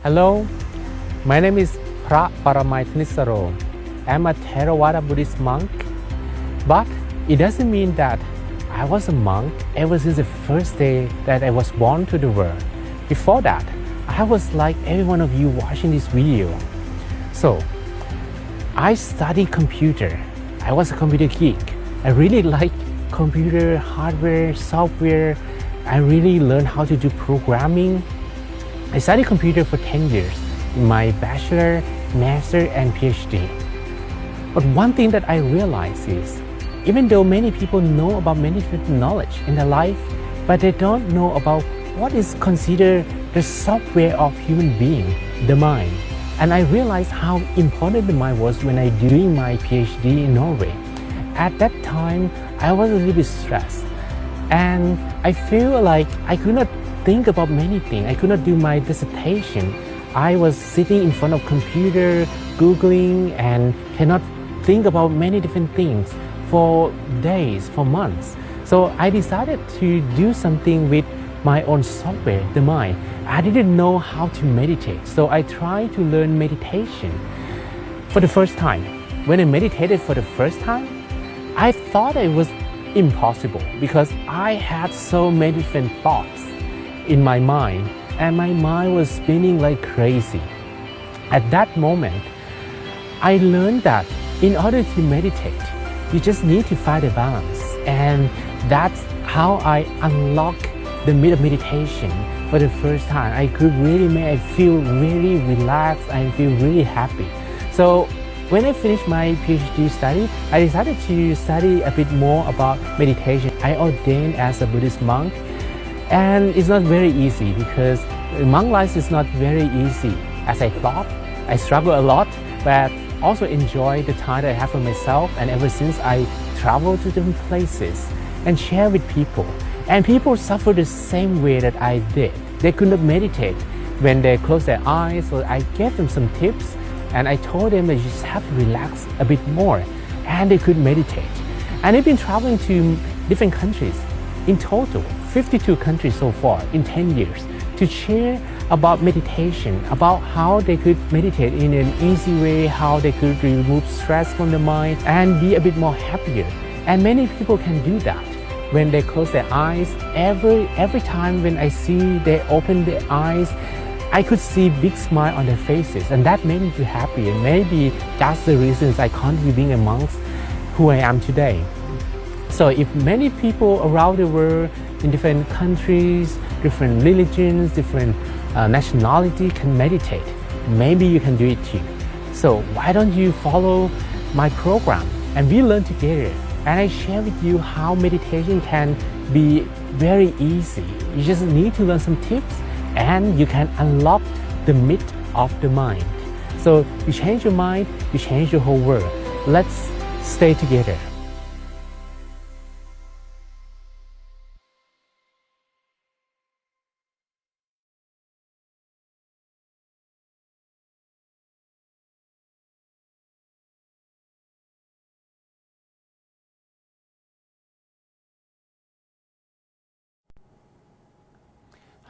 Hello, my name is Phra Paramaitnisaro. I'm a Theravada Buddhist monk, but it doesn't mean that I was a monk ever since the first day that I was born to the world. Before that, I was like every one of you watching this video. So, I studied computer. I was a computer geek. I really like computer, hardware, software. I really learned how to do programming. I studied computer for 10 years in my bachelor, master, and PhD. But one thing that I realized is, even though many people know about many different knowledge in their life, but they don't know about what is considered the software of human being, the mind. And I realized how important the mind was when I doing my PhD in Norway. At that time, I was a little bit stressed, and I feel like I could not think about many things. I could not do my dissertation. I was sitting in front of computer, Googling, and cannot think about many different things for days, for months. So I decided to do something with my own software, the mind. I didn't know how to meditate, so I tried to learn meditation for the first time. When I meditated for the first time, I thought it was impossible because I had so many different thoughts in my mind, and my mind was spinning like crazy. At that moment, I learned that in order to meditate, you just need to find a balance, and that's how I unlocked the meditation for the first time. I could really make I feel really relaxed. I feel really happy. So when I finished my PhD study, I decided to study a bit more about meditation. I ordained as a Buddhist monk, and it's not very easy because monk life is not very easy as I thought. I struggle a lot, but also enjoy the time that I have for myself. And ever since, I travel to different places and share with people. And people suffer the same way that I did. They could not meditate when they close their eyes, so I gave them some tips, and I told them that you just have to relax a bit more, and they could meditate. And they've been traveling to different countries, in total 52 countries so far in 10 years, to share about meditation, about how they could meditate in an easy way, how they could remove stress from the mind and be a bit more happier. And many people can do that when they close their eyes. Every time when I see they open their eyes, I could see big smile on their faces, and that made me feel happy. And maybe that's the reasons I continue being a monk who I am today. So if many people around the world in different countries, different religions, different nationality can meditate, maybe you can do it too. So why don't you follow my program and we learn together, and I share with you how meditation can be very easy. You just need to learn some tips and you can unlock the myth of the mind. So you change your mind, you change your whole world. Let's stay together.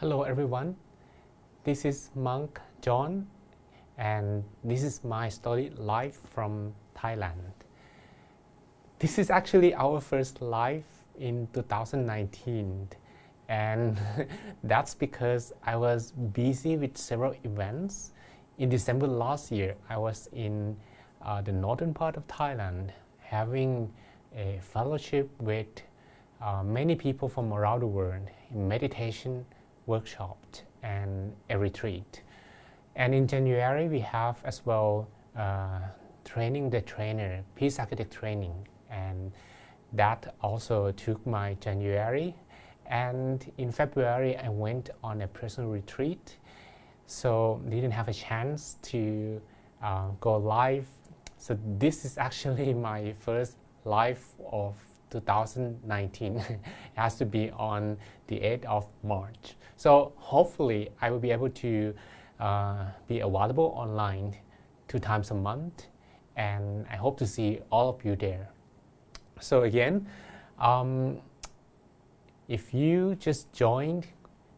Hello everyone, this is Monk John, and this is my story live from Thailand. This is actually our first live in 2019, and that's because I was busy with several events. In December last year, I was in the northern part of Thailand having a fellowship with many people from around the world in meditation workshop and a retreat. And in January we have as well training the trainer, peace architect training, and that also took my January. And in February I went on a personal retreat, so didn't have a chance to go live. So this is actually my first live of 2019. It has to be on the 8th of March. So hopefully I will be able to be available online 2 times a month, and I hope to see all of you there. So again, if you just joined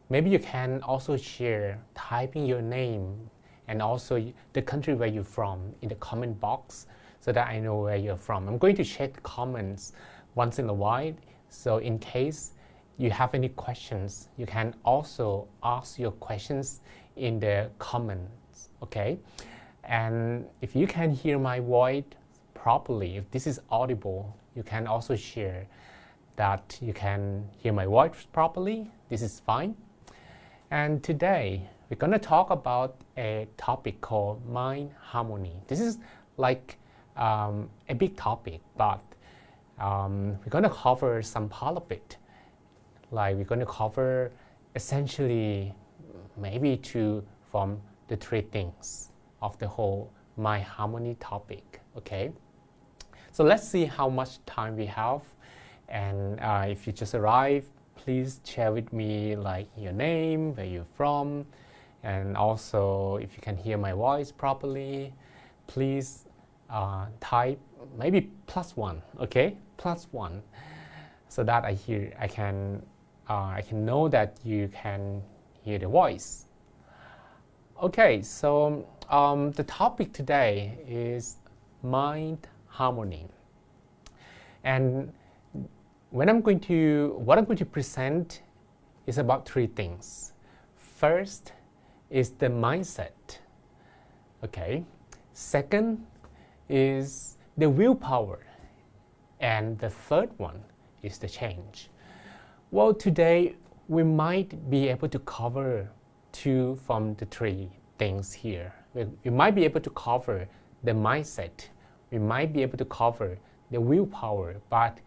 maybe you can also share typing your name and also the country where you're from in the comment box so that I know where you're from. I'm going to check the comments once in a while, so in case you have any questions, you can also ask your questions in the comments, okay? And if you can hear my voice properly, if this is audible, you can also share that you can hear my voice properly. This is fine. And today we're going to talk about a topic called mind harmony. This is like a big topic, but we're going to cover some part of it. Like we're going to cover essentially maybe two from the three things of the whole mind harmony topic, okay? So let's see how much time we have. And if you just arrived, please share with me like your name, where you're from, and also if you can hear my voice properly, please type maybe +1, okay? +1, so that I can know that you can hear the voice. Okay, so the topic today is mind harmony, and what I'm going to present is about three things. First is the mindset, okay? Second is the willpower, and the third one is the change. Well, today we might be able to cover two from the three things here. We might be able to cover the mindset, we might be able to cover the willpower, but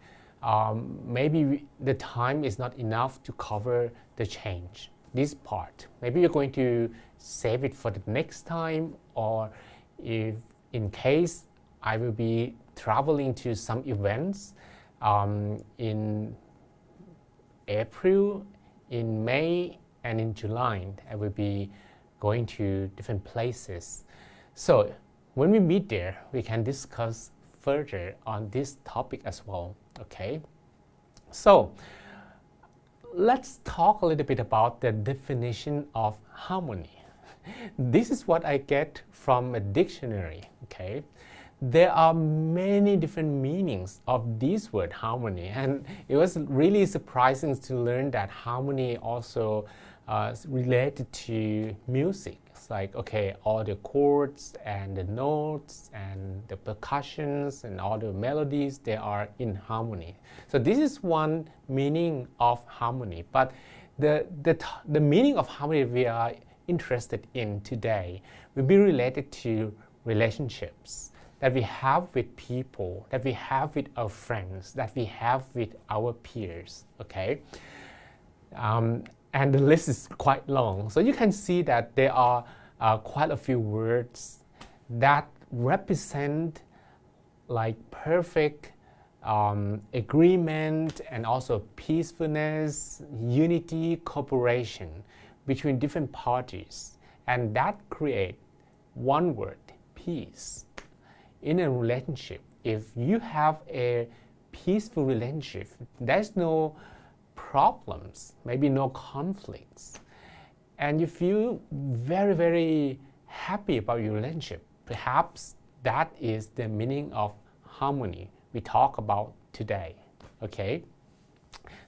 maybe the time is not enough to cover the change, this part. Maybe you're going to save it for the next time, or if in case I will be traveling to some events in April, in May, and in July. I will be going to different places. So when we meet there, we can discuss further on this topic as well, okay? So let's talk a little bit about the definition of harmony. This is what I get from a dictionary, okay? There are many different meanings of this word harmony, and it was really surprising to learn that harmony also related to music. It's like, okay, all the chords and the notes and the percussions and all the melodies, they are in harmony. So this is one meaning of harmony, but the meaning of harmony we are interested in today will be related to relationships that we have with people, that we have with our friends, that we have with our peers, okay? And the list is quite long. So you can see that there are quite a few words that represent like perfect agreement and also peacefulness, unity, cooperation between different parties. And that create one word, peace. In a relationship, if you have a peaceful relationship, there's no problems, maybe no conflicts, and you feel very, very happy about your relationship, perhaps that is the meaning of harmony we talk about today, okay?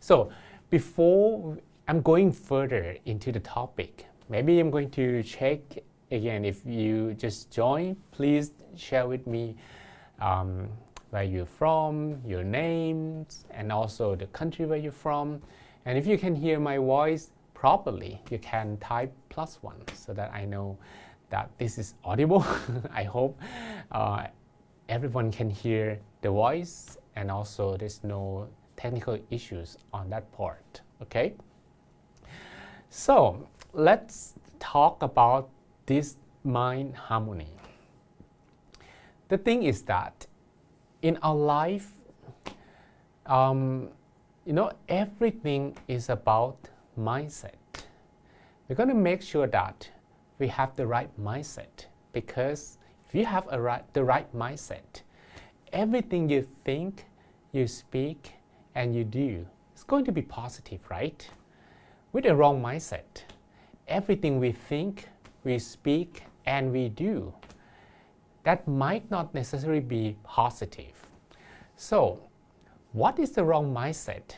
So before I'm going further into the topic, maybe I'm going to check again. If you just join, please share with me where you're from, your names, and also the country where you're from. And if you can hear my voice properly, you can type +1 so that I know that this is audible. I hope everyone can hear the voice, and also there's no technical issues on that part, okay? So let's talk about this mind harmony. The thing is that in our life, everything is about mindset. We're going to make sure that we have the right mindset, because if you have the right mindset, everything you think, you speak, and you do is going to be positive, right? with a wrong mindset, everything we think, we speak, and we do, that might not necessarily be positive. So, what is the wrong mindset?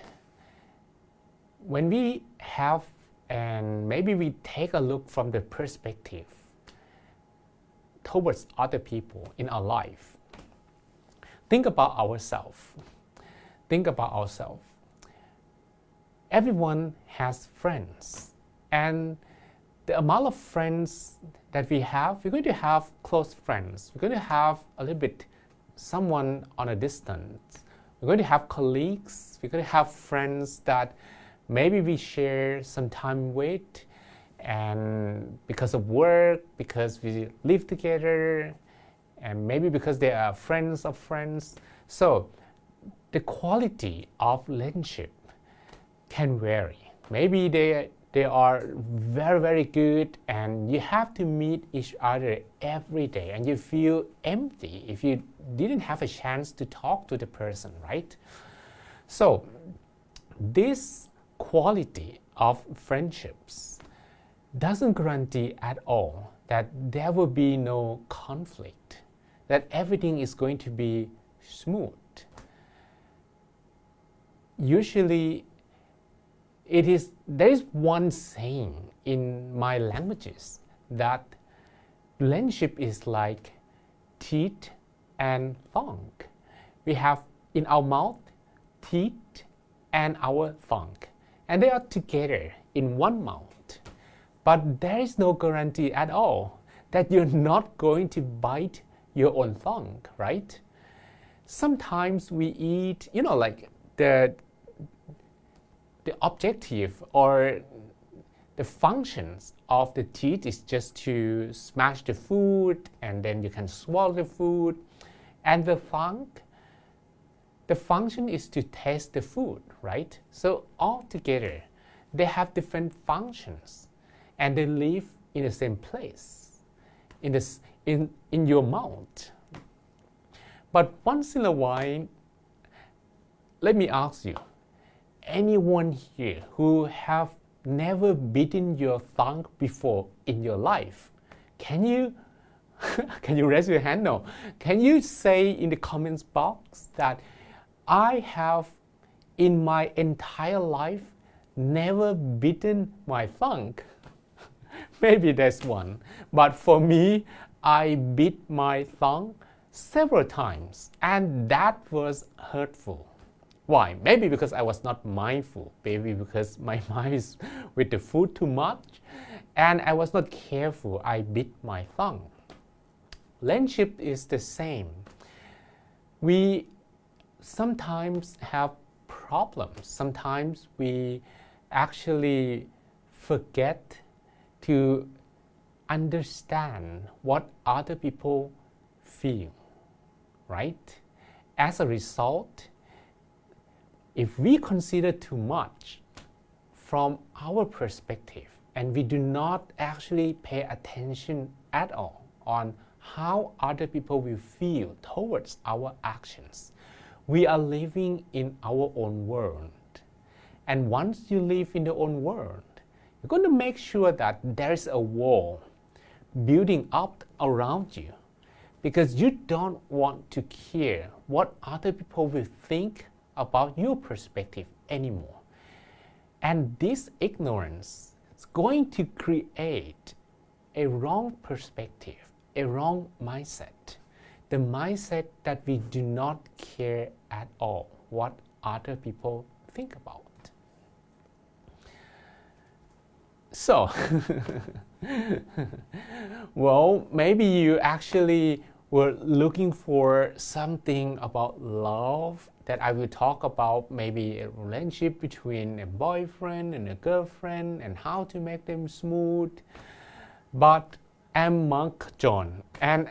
When we have, and maybe we take a look from the perspective towards other people in our life, think about ourselves. Think about ourselves. Everyone has friends, and the amount of friends that we have, we're going to have close friends. We're going to have a little bit someone on a distance. We're going to have colleagues. We're going to have friends that maybe we share some time with, and because of work, because we live together, and maybe because they are friends of friends. So the quality of relationship can vary. Maybe they are very, very good, and you have to meet each other every day, and you feel empty if you didn't have a chance to talk to the person, right? So this quality of friendships doesn't guarantee at all that there will be no conflict, that everything is going to be smooth. Usually, there is one saying in my languages that relationship is like teeth and tongue. We have in our mouth teeth and our tongue, and they are together in one mouth. But there is no guarantee at all that you're not going to bite your own tongue, right? Sometimes we eat, like the objective or the functions of the teeth is just to smash the food, and then you can swallow the food. And the tongue, the function is to taste the food, right? So altogether, they have different functions, and they live in the same place, in your mouth. But once in a while, let me ask you, anyone here who have never bitten your tongue before in your life, can you raise your hand? No. Can you say in the comments box that I have in my entire life never bitten my tongue? Maybe there's one. But for me, I bit my tongue several times, and that was hurtful. Why? Maybe because I was not mindful. Maybe because my mind is with the food too much, and I was not careful. I bit my tongue. Relationship is the same. We sometimes have problems. Sometimes we actually forget to understand what other people feel, right? As a result, if we consider too much from our perspective and we do not actually pay attention at all on how other people will feel towards our actions, we are living in our own world. And once you live in your own world, you're going to make sure that there is a wall building up around you, because you don't want to care what other people will think about your perspective anymore. And this ignorance is going to create a wrong perspective, a wrong mindset. The mindset that we do not care at all what other people think about. So, well, maybe you actually were looking for something about love that I will talk about, maybe a relationship between a boyfriend and a girlfriend and how to make them smooth. But I'm Monk John, and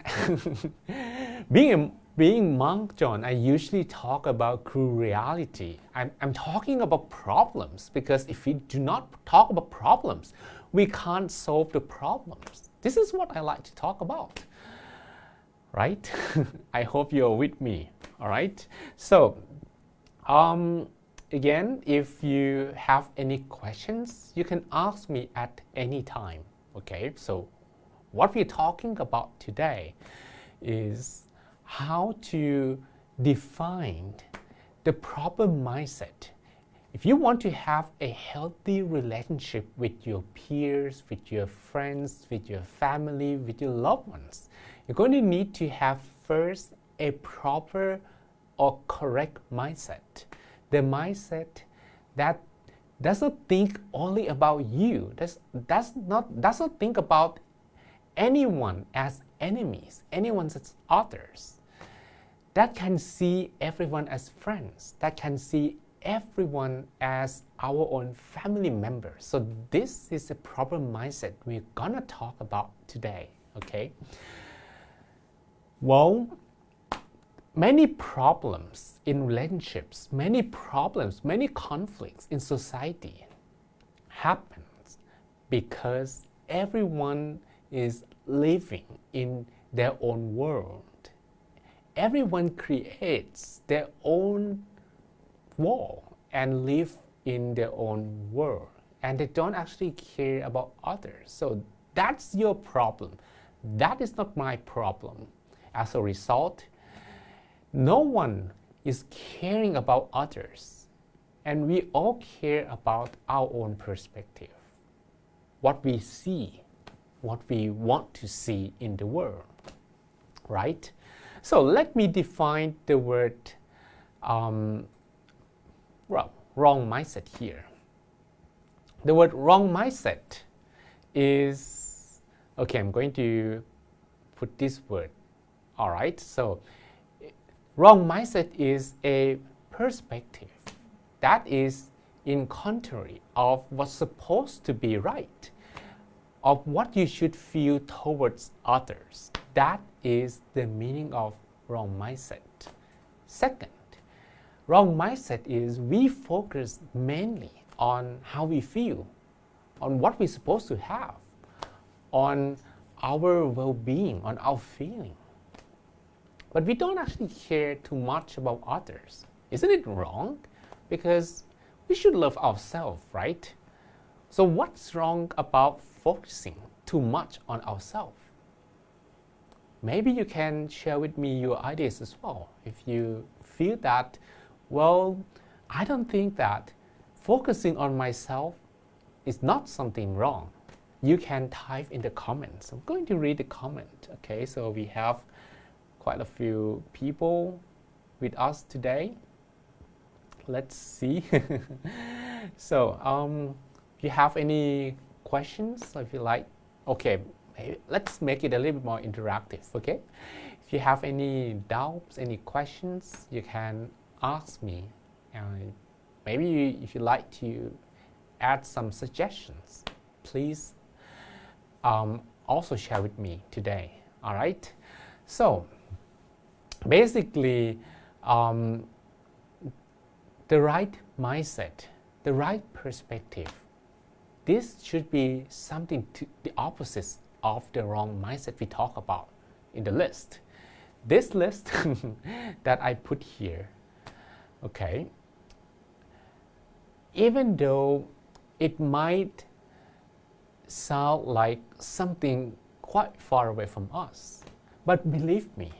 being Monk John, I usually talk about cruel reality. I'm talking about problems, because if we do not talk about problems, we can't solve the problems. This is what I like to talk about, right? I hope you're with me, all right? So, again, if you have any questions, you can ask me at any time. Okay, so what we're talking about today is how to define the proper mindset. If you want to have a healthy relationship with your peers, with your friends, with your family, with your loved ones, you're going to need to have first a proper or correct mindset. The mindset that does not think only about you, does not think about anyone as enemies, anyone as others. That can see everyone as friends, that can see everyone as our own family members. So this is the proper mindset we're gonna talk about today, okay? Well, many problems in relationships, many problems, many conflicts in society happens because everyone is living in their own world. Everyone creates their own world and live in their own world, and they don't actually care about others. So that's your problem. That is not my problem. As a result, no one is caring about others, and we all care about our own perspective, what we see, what we want to see in the world, right? So let me define the word wrong mindset here. The word wrong mindset is, okay, I'm going to put this word, all right? So wrong mindset is a perspective that is in contrary of what's supposed to be right, of what you should feel towards others. That is the meaning of wrong mindset. Second, wrong mindset is we focus mainly on how we feel, on what we're supposed to have, on our well-being, on our feeling. But we don't actually care too much about others. Isn't it wrong? Because we should love ourselves, right? So what's wrong about focusing too much on ourselves? Maybe you can share with me your ideas as well. If you feel that, well, I don't think that focusing on myself is not something wrong, you can type in the comments. I'm going to read the comment. Okay, so we have quite a few people with us today. Let's see. So if you have any questions, if you like, okay, let's make it a little bit more interactive, okay? If you have any doubts, any questions, you can ask me. Maybe if you like to add some suggestions, please also share with me today, all right? So basically, the right mindset, the right perspective, this should be something to the opposite of the wrong mindset we talk about in the list. This list that I put here, okay, even though it might sound like something quite far away from us, but believe me,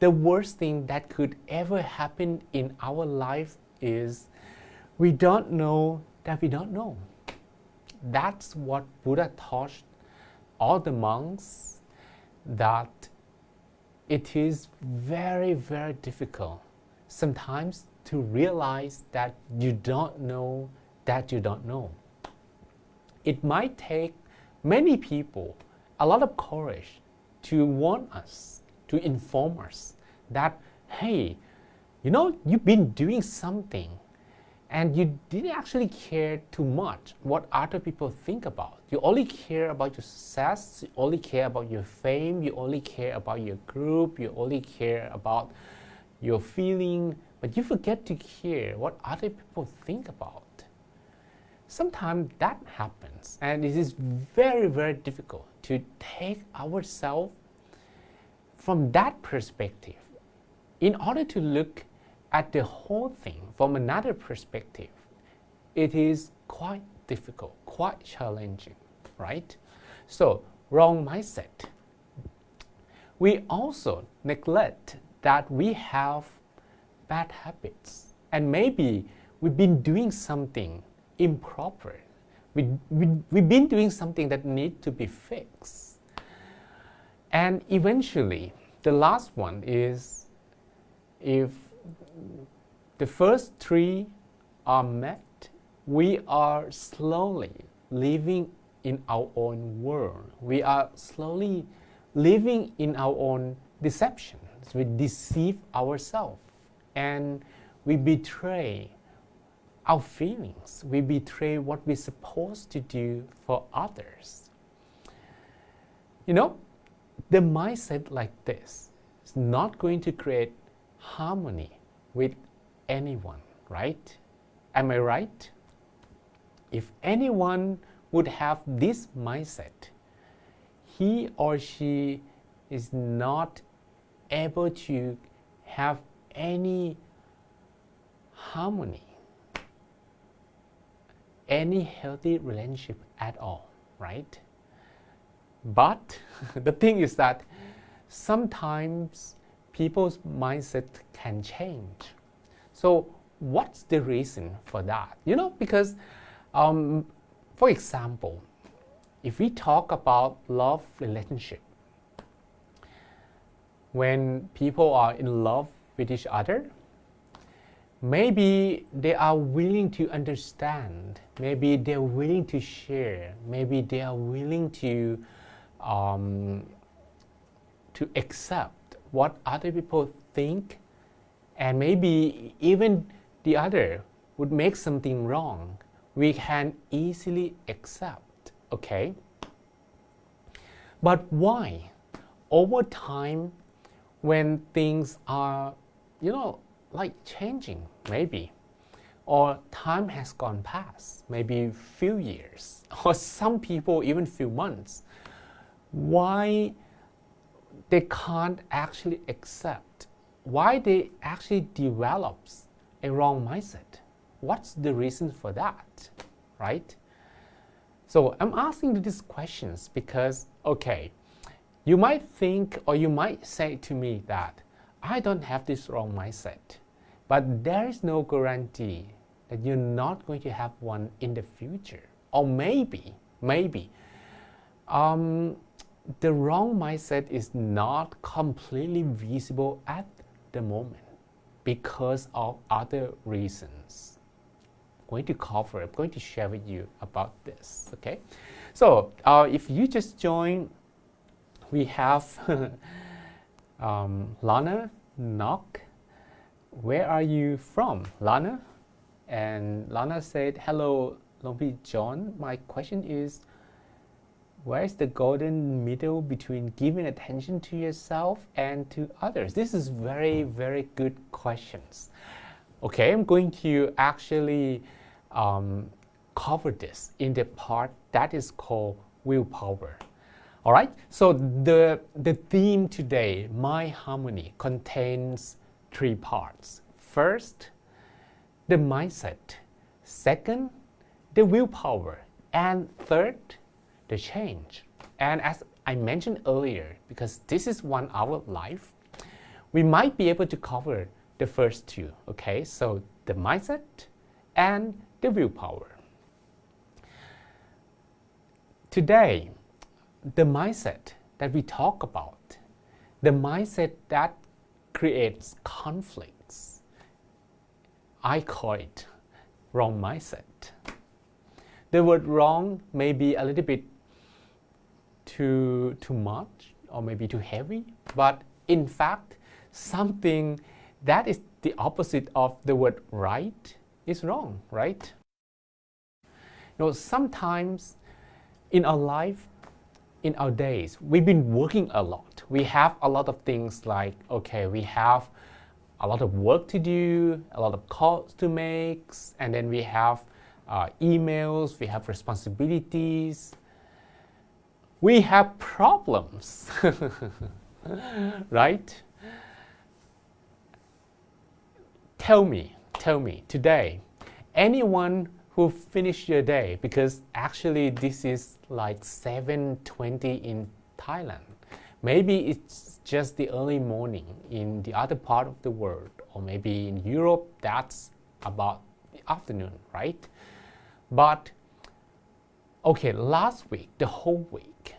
the worst thing that could ever happen in our life is we don't know that we don't know. That's what Buddha taught all the monks, that it is very, very difficult sometimes to realize that you don't know that you don't know. It might take many people a lot of courage to warn us, to inform us that, hey, you know, you've been doing something and you didn't actually care too much what other people think about. You only care about your success, you only care about your fame, you only care about your group, you only care about your feeling, but you forget to care what other people think about. Sometimes that happens, and it is very, very difficult to take ourselves from that perspective in order to look at the whole thing from another perspective, it is quite difficult, quite challenging, right? So, wrong mindset. We also neglect that we have bad habits, and maybe we've been doing something improper. We've been doing something that needs to be fixed. And eventually, the last one is, if the first three are met, we are slowly living in our own world. We are slowly living in our own deception. We deceive ourselves and we betray our feelings. We betray what we're supposed to do for others. You know, the mindset like this is not going to create harmony with anyone, right? Am I right? If anyone would have this mindset, he or she is not able to have any harmony, any healthy relationship at all, right? But the thing is that sometimes people's mindset can change. So what's the reason for that? You know, because for example, if we talk about love relationship, when people are in love with each other, maybe they are willing to understand, maybe they're willing to share, maybe they are willing to accept what other people think, and maybe even the other would make something wrong, we can easily accept, okay? But why? Over time, when things are, you know, like changing, maybe, or time has gone past, maybe a few years, or some people even few months, why they can't actually accept, why they actually develops a wrong mindset? What's the reason for that, right? So I'm asking these questions because, okay, you might think or you might say to me that I don't have this wrong mindset, but there is no guarantee that you're not going to have one in the future. Or maybe, the wrong mindset is not completely visible at the moment because of other reasons. I'm going to share with you about this, okay? So if you just join, we have Lana Knock. Where are you from, Lana? And Lana said, hello, Longpi John. My question is, where is the golden middle between giving attention to yourself and to others? This is very, very good questions. Okay, I'm going to actually cover this in the part that is called willpower. All right, so the theme today, My Harmony, contains three parts. First, the mindset. Second, the willpower. And third, the change. And as I mentioned earlier, because this is 1 hour live, we might be able to cover the first two, okay? So the mindset and the willpower. Today, the mindset that we talk about, the mindset that creates conflicts, I call it wrong mindset. The word wrong may be a little bit too much or maybe too heavy, but in fact, something that is the opposite of the word right is wrong, right? You know, sometimes in our life, in our days, we've been working a lot. We have a lot of things like, okay, we have a lot of work to do, a lot of calls to make, and then we have emails, we have responsibilities, we have problems, right? tell me today, anyone who finished your day, because actually this is like 7:20 in Thailand. Maybe it's just the early morning in the other part of the world, or maybe in Europe that's about the afternoon, right? But okay, last week, the whole week,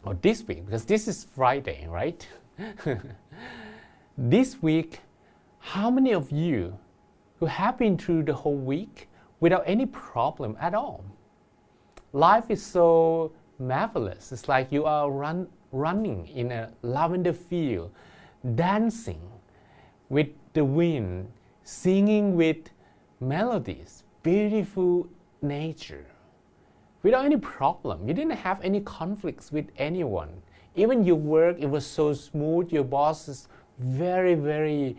or this week, because this is Friday, right? This week, how many of you who have been through the whole week without any problem at all? Life is so marvelous. It's like you are running in a lavender field, dancing with the wind, singing with melodies, beautiful nature, without any problem. You didn't have any conflicts with anyone. Even your work, it was so smooth. Your boss is very, very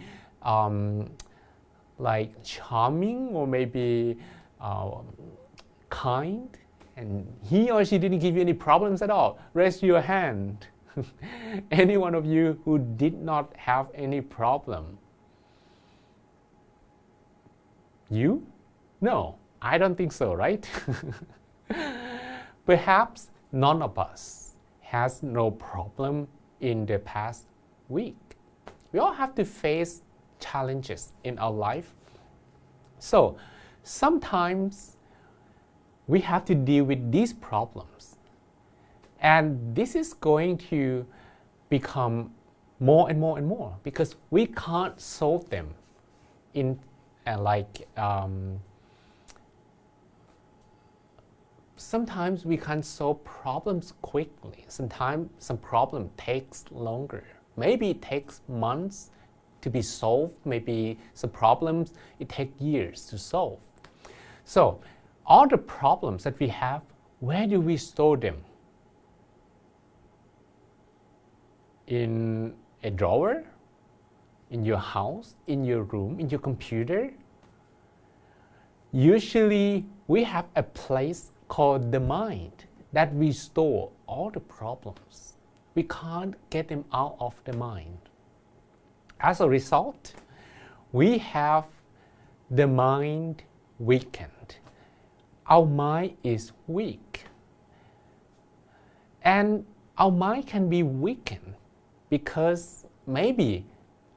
like charming, or maybe kind, and he or she didn't give you any problems at all. Raise your hand. Any one of you who did not have any problem? You? No, I don't think so, right? Perhaps none of us has no problem in the past week. We all have to face challenges in our life. So sometimes we have to deal with these problems. And this is going to become more and more and more, because we can't solve them in sometimes we can't solve problems quickly. Sometimes some problem takes longer. Maybe it takes months to be solved. Maybe some problems, it takes years to solve. So all the problems that we have, where do we store them? In a drawer? In your house? In your room? In your computer? Usually we have a place called the mind that we store all the problems. We can't get them out of the mind. As a result, we have the mind weakened. Our mind is weak. And our mind can be weakened because maybe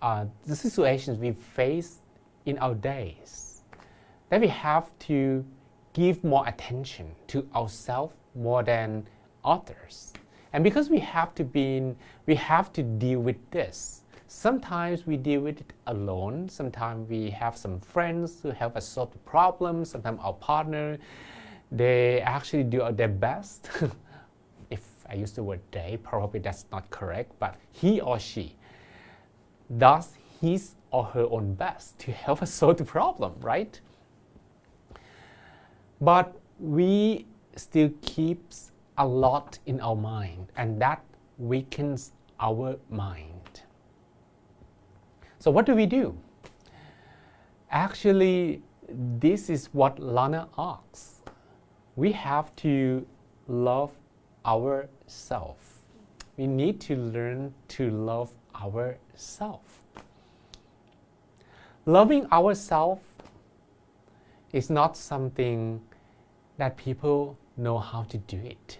the situations we face in our days, that we have to give more attention to ourselves more than others. And because we have to deal with this. Sometimes we deal with it alone. Sometimes we have some friends who help us solve the problem. Sometimes our partner, they actually do their best. If I use the word they, probably that's not correct, but he or she does his or her own best to help us solve the problem, right? But we still keep a lot in our mind, and that weakens our mind. So what do we do? Actually, this is what Lana asks. We have to love ourselves. We need to learn to love ourselves. Loving ourselves is not something that people know how to do it.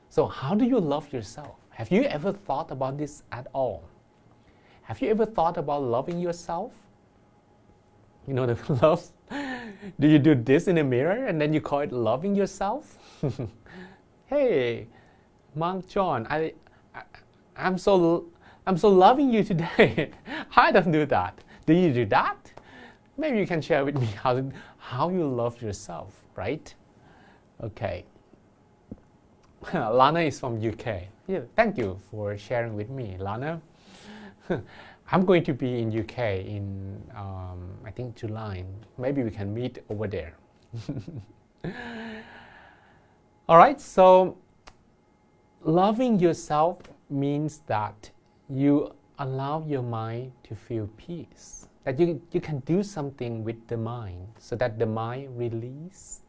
So how do you love yourself? Have you ever thought about this at all? Have you ever thought about loving yourself? You know, the love, do you do this in the mirror and then you call it loving yourself? Hey, Monk John, I'm so loving you today. I don't do that. Do you do that? Maybe you can share with me how you love yourself, right? Okay. Lana is from UK. Yeah, thank you for sharing with me, Lana. I'm going to be in UK in, I think, July. Maybe we can meet over there. All right, so loving yourself means that you allow your mind to feel peace. That you can do something with the mind so that the mind release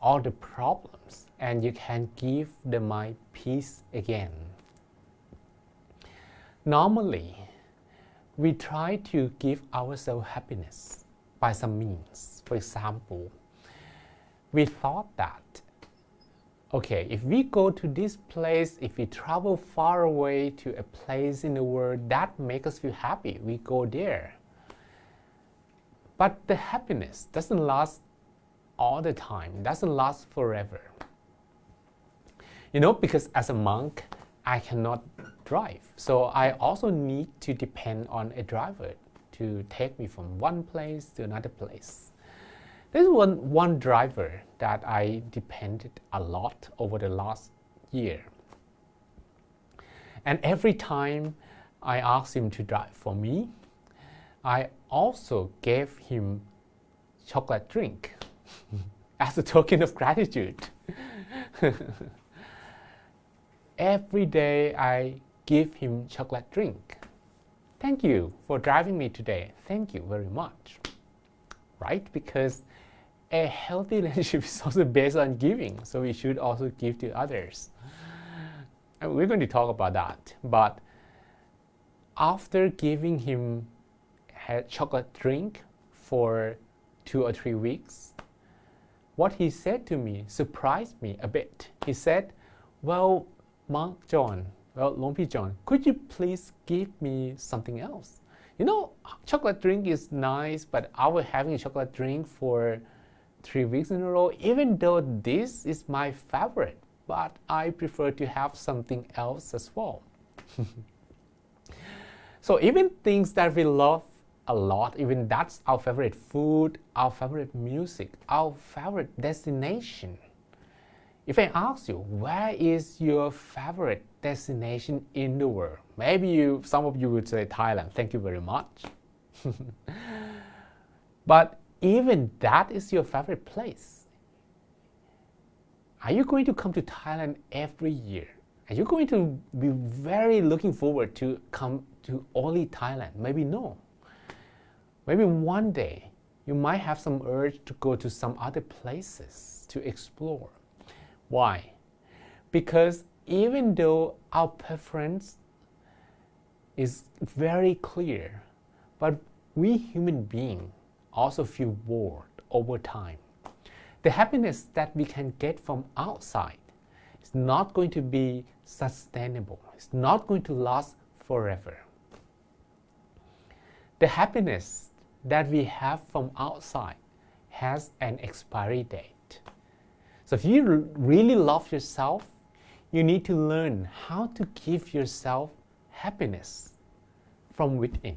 all the problems and you can give the mind peace again. Normally, we try to give ourselves happiness by some means. For example, we thought that, okay, if we go to this place, if we travel far away to a place in the world that makes us feel happy, we go there. But the happiness doesn't last all the time, doesn't last forever. Because as a monk, I cannot drive. So I also need to depend on a driver to take me from one place to another place. There's one driver that I depended a lot over the last year. And every time I asked him to drive for me, I also gave him chocolate drink as a token of gratitude. Every day I give him chocolate drink. Thank you for driving me today. Thank you very much. Right? Because a healthy relationship is also based on giving, so we should also give to others. And we're going to talk about that. But after giving him a chocolate drink for 2 or 3 weeks, what he said to me surprised me a bit. He said, well, Monk John, Luang Pi John, could you please give me something else? Chocolate drink is nice, but I was having a chocolate drink for 3 weeks in a row, even though this is my favorite, but I prefer to have something else as well. So even things that we love a lot, even that's our favorite food, our favorite music, our favorite destination. If I ask you, where is your favorite destination in the world? Maybe some of you would say Thailand. Thank you very much. But even that is your favorite place. Are you going to come to Thailand every year? Are you going to be very looking forward to come to only Thailand? Maybe no. Maybe one day you might have some urge to go to some other places to explore. Why? Because even though our preference is very clear, but we human beings also feel bored over time. The happiness that we can get from outside is not going to be sustainable. It's not going to last forever. The happiness that we have from outside has an expiry date. So if you really love yourself, you need to learn how to give yourself happiness from within.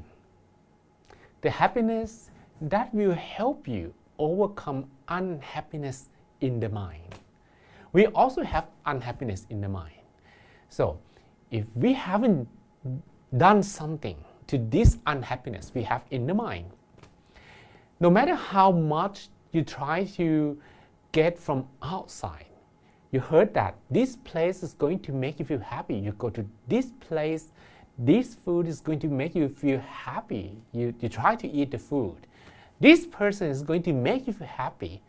The happiness that will help you overcome unhappiness in the mind. We also have unhappiness in the mind. So if we haven't done something to this unhappiness we have in the mind, no matter how much you try to get from outside, you heard that this place is going to make you feel happy. You go to this place, this food is going to make you feel happy. You try to eat the food. This person is going to make you feel happy.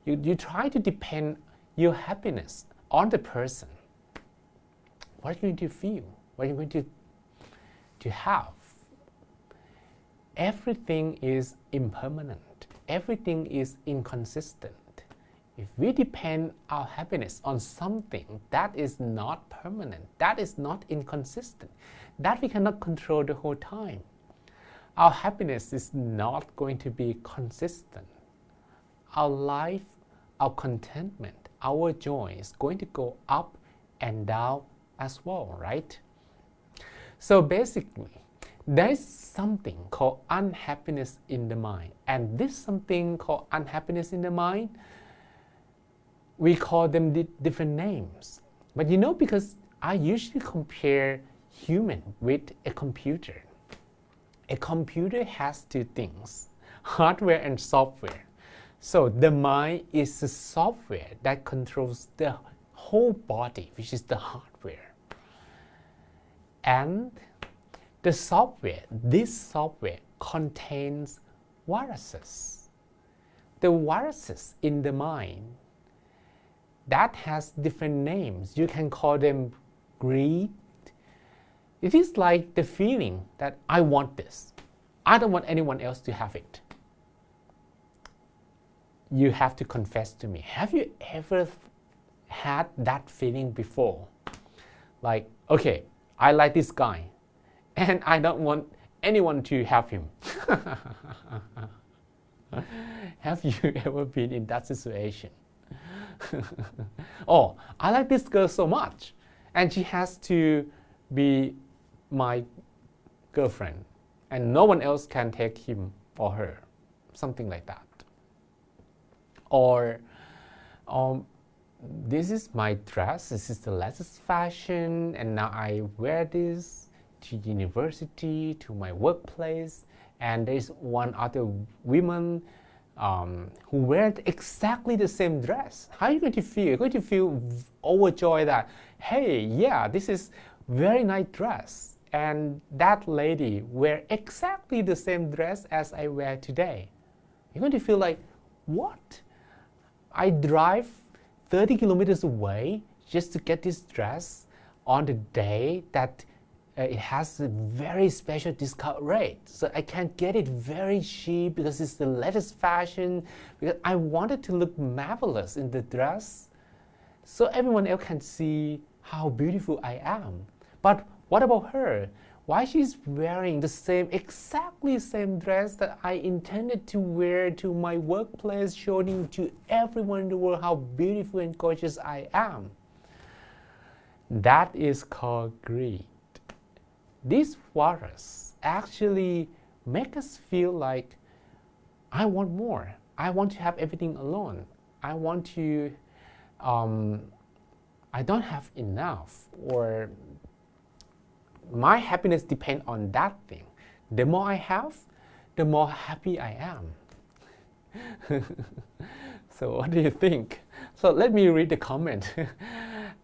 You try to depend your happiness on the person. What are you going to feel? What are you going to have? Everything is impermanent. Everything is inconsistent. If we depend our happiness on something that is not permanent, that is not inconsistent, that we cannot control the whole time, our happiness is not going to be consistent. Our life, our contentment, our joy is going to go up and down as well, right? So basically, there is something called unhappiness in the mind. And this something called unhappiness in the mind, we call them different names. But because I usually compare human with a computer. A computer has two things, hardware and software. So the mind is the software that controls the whole body, which is the hardware. And this software contains viruses. The viruses in the mind that has different names. You can call them greed. It is like the feeling that I want this. I don't want anyone else to have it. You have to confess to me. Have you ever had that feeling before? Like, okay, I like this guy, and I don't want anyone to have him. Have you ever been in that situation? Oh, I like this girl so much, and she has to be my girlfriend, and no one else can take him or her. Something like that. Or this is my dress, this is the latest fashion, and now I wear this to university, to my workplace, and there's one other woman who wears exactly the same dress. How are you going to feel? You're going to feel overjoyed that, hey, yeah, this is very nice dress, and that lady wear exactly the same dress as I wear today. You're going to feel like, what? I drive 30 kilometers away just to get this dress on the day that it has a very special discount rate. So I can get it very cheap because it's the latest fashion, because I wanted to look marvelous in the dress so everyone else can see how beautiful I am. But what about her? Why she's wearing the same, exactly same dress that I intended to wear to my workplace, showing to everyone in the world how beautiful and gorgeous I am? That is called greed. These waters actually make us feel like, I want more. I want to have everything alone. I want to, I don't have enough, or my happiness depends on that thing. The more I have, the more happy I am. So what do you think? So let me read the comment.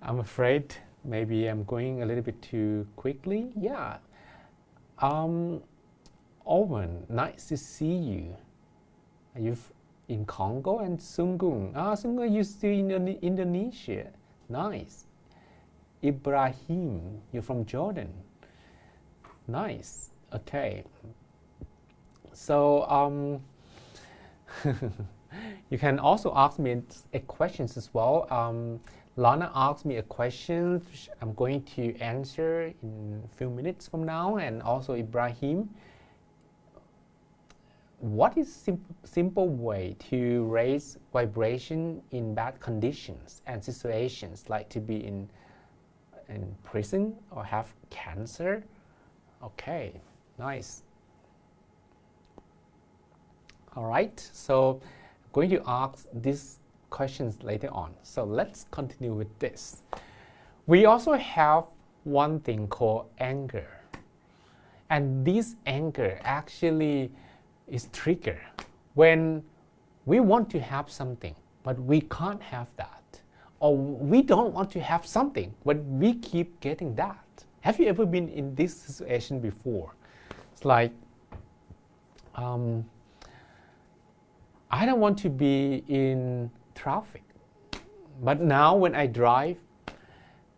I'm afraid maybe I'm going a little bit too quickly. Yeah. Owen, nice to see you. Are you in Congo? And Sungung? Sungung, you still in Indonesia. Nice. Ibrahim, you're from Jordan. Nice. Okay. So you can also ask me questions as well. Lana asked me a question which I'm going to answer in a few minutes from now, and also Ibrahim. What is simple way to raise vibration in bad conditions and situations, like to be in prison or have cancer? Okay, nice. All right, so I'm going to ask these questions later on. So let's continue with this. We also have one thing called anger. And this anger actually is triggered when we want to have something, but we can't have that. Or we don't want to have something, but we keep getting that. Have you ever been in this situation before? It's like, I don't want to be in traffic, but now when I drive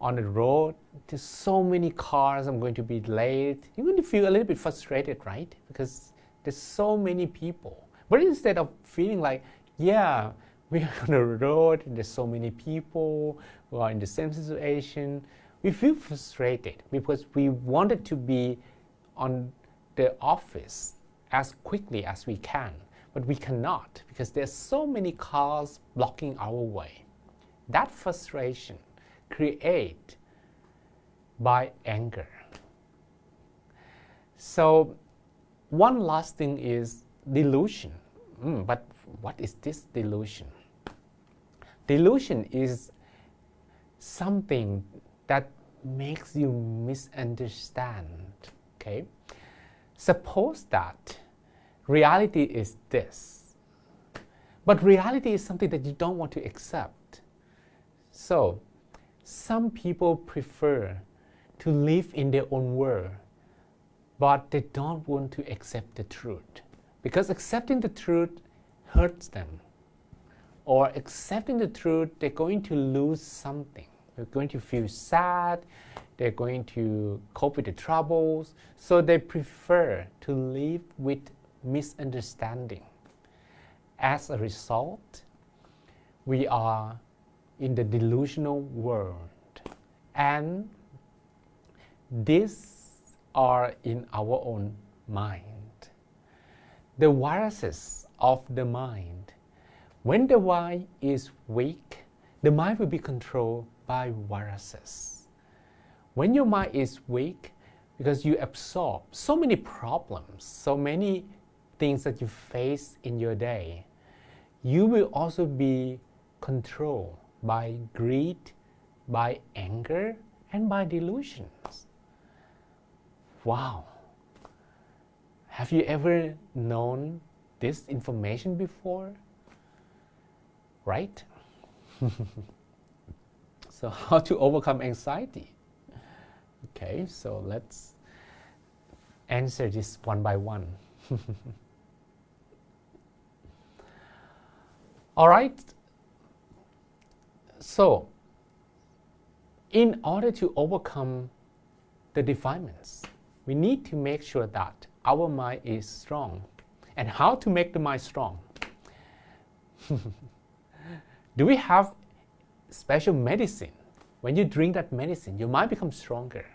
on the road, there's so many cars, I'm going to be late. You're going to feel a little bit frustrated, right? Because there's so many people. But instead of feeling like, yeah, we're on the road and there's so many people who are in the same situation, we feel frustrated because we wanted to be on the office as quickly as we can, but we cannot because there's so many cars blocking our way. That frustration created by anger. So one last thing is delusion. But what is this delusion? Delusion is something that makes you misunderstand. Okay? Suppose that reality is this, but reality is something that you don't want to accept. So some people prefer to live in their own world, but they don't want to accept the truth, because accepting the truth hurts them, or accepting the truth, they're going to lose something. They're going to feel sad. They're going to cope with the troubles. So they prefer to live with misunderstanding. As a result, we are in the delusional world. And these are in our own mind. The viruses of the mind. When the mind is weak, the mind will be controlled by viruses. When your mind is weak, because you absorb so many problems, so many things that you face in your day, you will also be controlled by greed, by anger, and by delusions. Wow! Have you ever known this information before? Right? So how to overcome anxiety? Okay, so let's answer this one by one. All right. So, in order to overcome the defilements, we need to make sure that our mind is strong. And how to make the mind strong? Do we have special medicine? When you drink that medicine, your mind becomes stronger.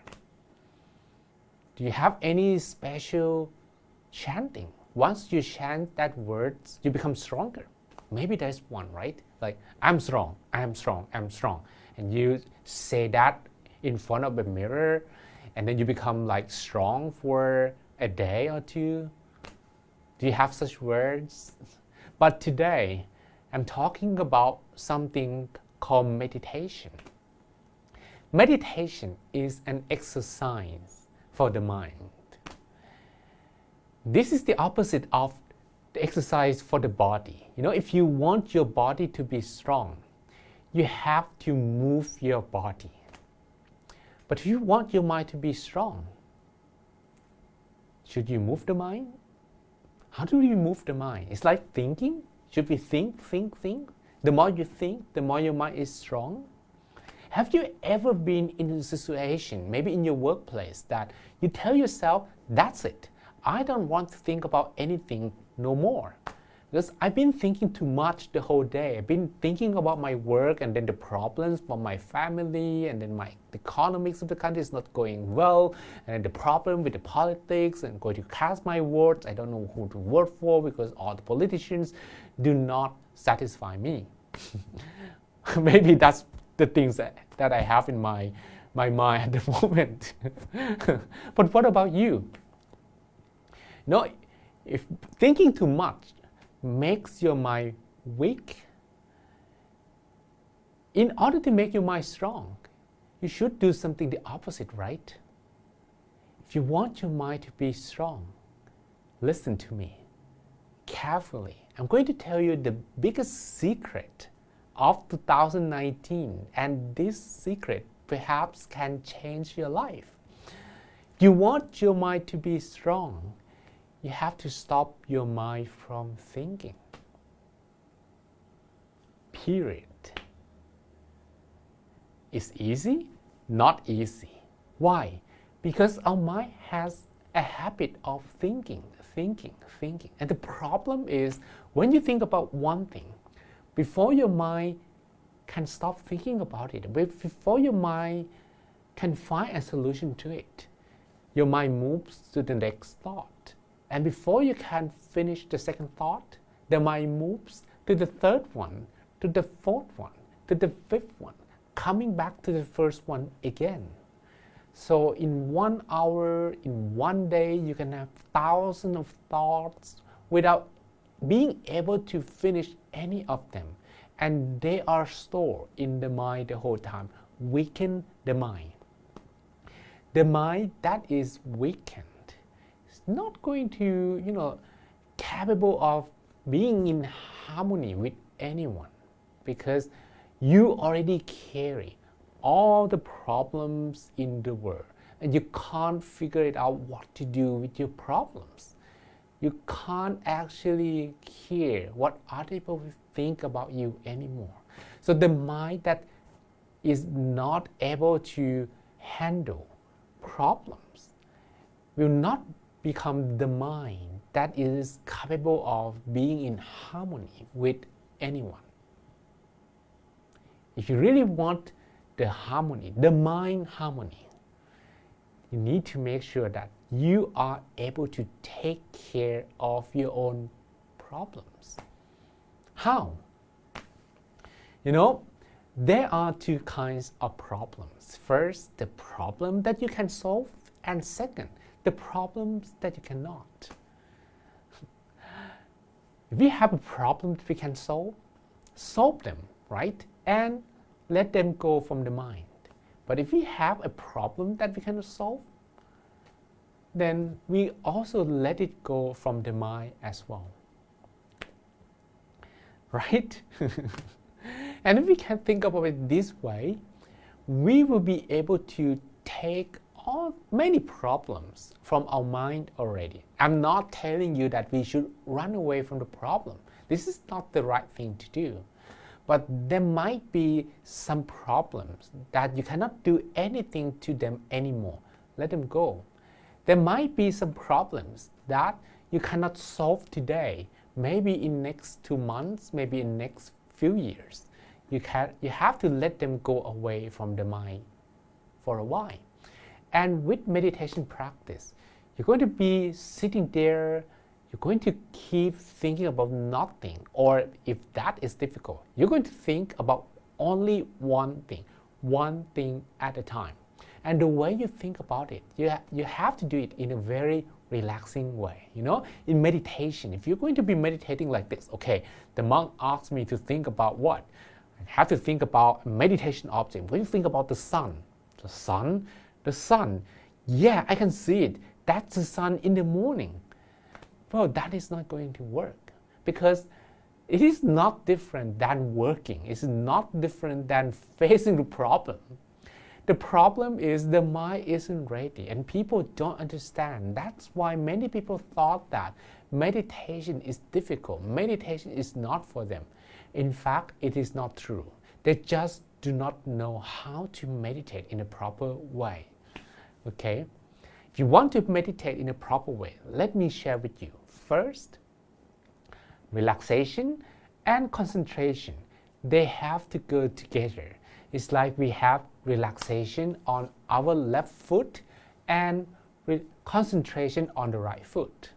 Do you have any special chanting? Once you chant that words, you become stronger. Maybe there's one, right? Like, I'm strong, I'm strong, I'm strong. And you say that in front of a mirror, and then you become like strong for a day or two. Do you have such words? But today, I'm talking about something called meditation. Meditation is an exercise for the mind. This is the opposite of the exercise for the body. You know, if you want your body to be strong, you have to move your body. But if you want your mind to be strong, should you move the mind? How do you move the mind? It's like thinking. Should we think? The more you think, the more your mind is strong. Have you ever been in a situation, maybe in your workplace, that you tell yourself, that's it. I don't want to think about anything no more. Because I've been thinking too much the whole day. I've been thinking about my work and then the problems from my family, and then the economics of the country is not going well, and then the problem with the politics, and going to cast my votes. I don't know who to vote for because all the politicians do not satisfy me. Maybe that's the things that I have in my mind at the moment. But what about you? No, if thinking too much makes your mind weak, in order to make your mind strong, you should do something the opposite, right? If you want your mind to be strong, listen to me carefully. I'm going to tell you the biggest secret of 2019, and this secret perhaps can change your life. If you want your mind to be strong, you have to stop your mind from thinking. Period. It's easy? Not easy. Why? Because our mind has a habit of thinking. And the problem is, when you think about one thing, before your mind can stop thinking about it, before your mind can find a solution to it, your mind moves to the next thought. And before you can finish the second thought, the mind moves to the third one, to the fourth one, to the fifth one, coming back to the first one again. So in 1 hour, in one day, you can have thousands of thoughts without being able to finish any of them. And they are stored in the mind the whole time. Weaken the mind. The mind that is weakened is not going to, capable of being in harmony with anyone, because you already carry all the problems in the world, and you can't figure it out what to do with your problems. You can't actually care what other people think about you anymore. So the mind that is not able to handle problems will not become the mind that is capable of being in harmony with anyone. If you really want the harmony, the mind harmony, you need to make sure that you are able to take care of your own problems. How? You know, there are two kinds of problems. First, the problem that you can solve, and second, the problems that you cannot. If we have a problem that we can solve them, right? And let them go from the mind. But if we have a problem that we cannot solve, then we also let it go from the mind as well. Right? And if we can think about it this way, we will be able to take many problems from our mind already. I'm not telling you that we should run away from the problem. This is not the right thing to do. But there might be some problems that you cannot do anything to them anymore. Let them go. There might be some problems that you cannot solve today. Maybe in next 2 months, maybe in next few years. You have to let them go away from the mind for a while. And with meditation practice, you're going to be sitting there, you're going to keep thinking about nothing, or if that is difficult, you're going to think about only one thing at a time. And the way you think about it, you have to do it in a very relaxing way. You know, in meditation, if you're going to be meditating like this, okay, the monk asked me to think about what? I have to think about a meditation object. I'm going to think about the sun. The sun, yeah, I can see it. That's the sun in the morning. Well, that is not going to work because it is not different than working. It's not different than facing the problem. The problem is the mind isn't ready and people don't understand. That's why many people thought that meditation is difficult. Meditation is not for them. In fact, it is not true. They just do not know how to meditate in a proper way. Okay? If you want to meditate in a proper way, let me share with you. First, relaxation and concentration, they have to go together. It's like we have relaxation on our left foot and concentration on the right foot.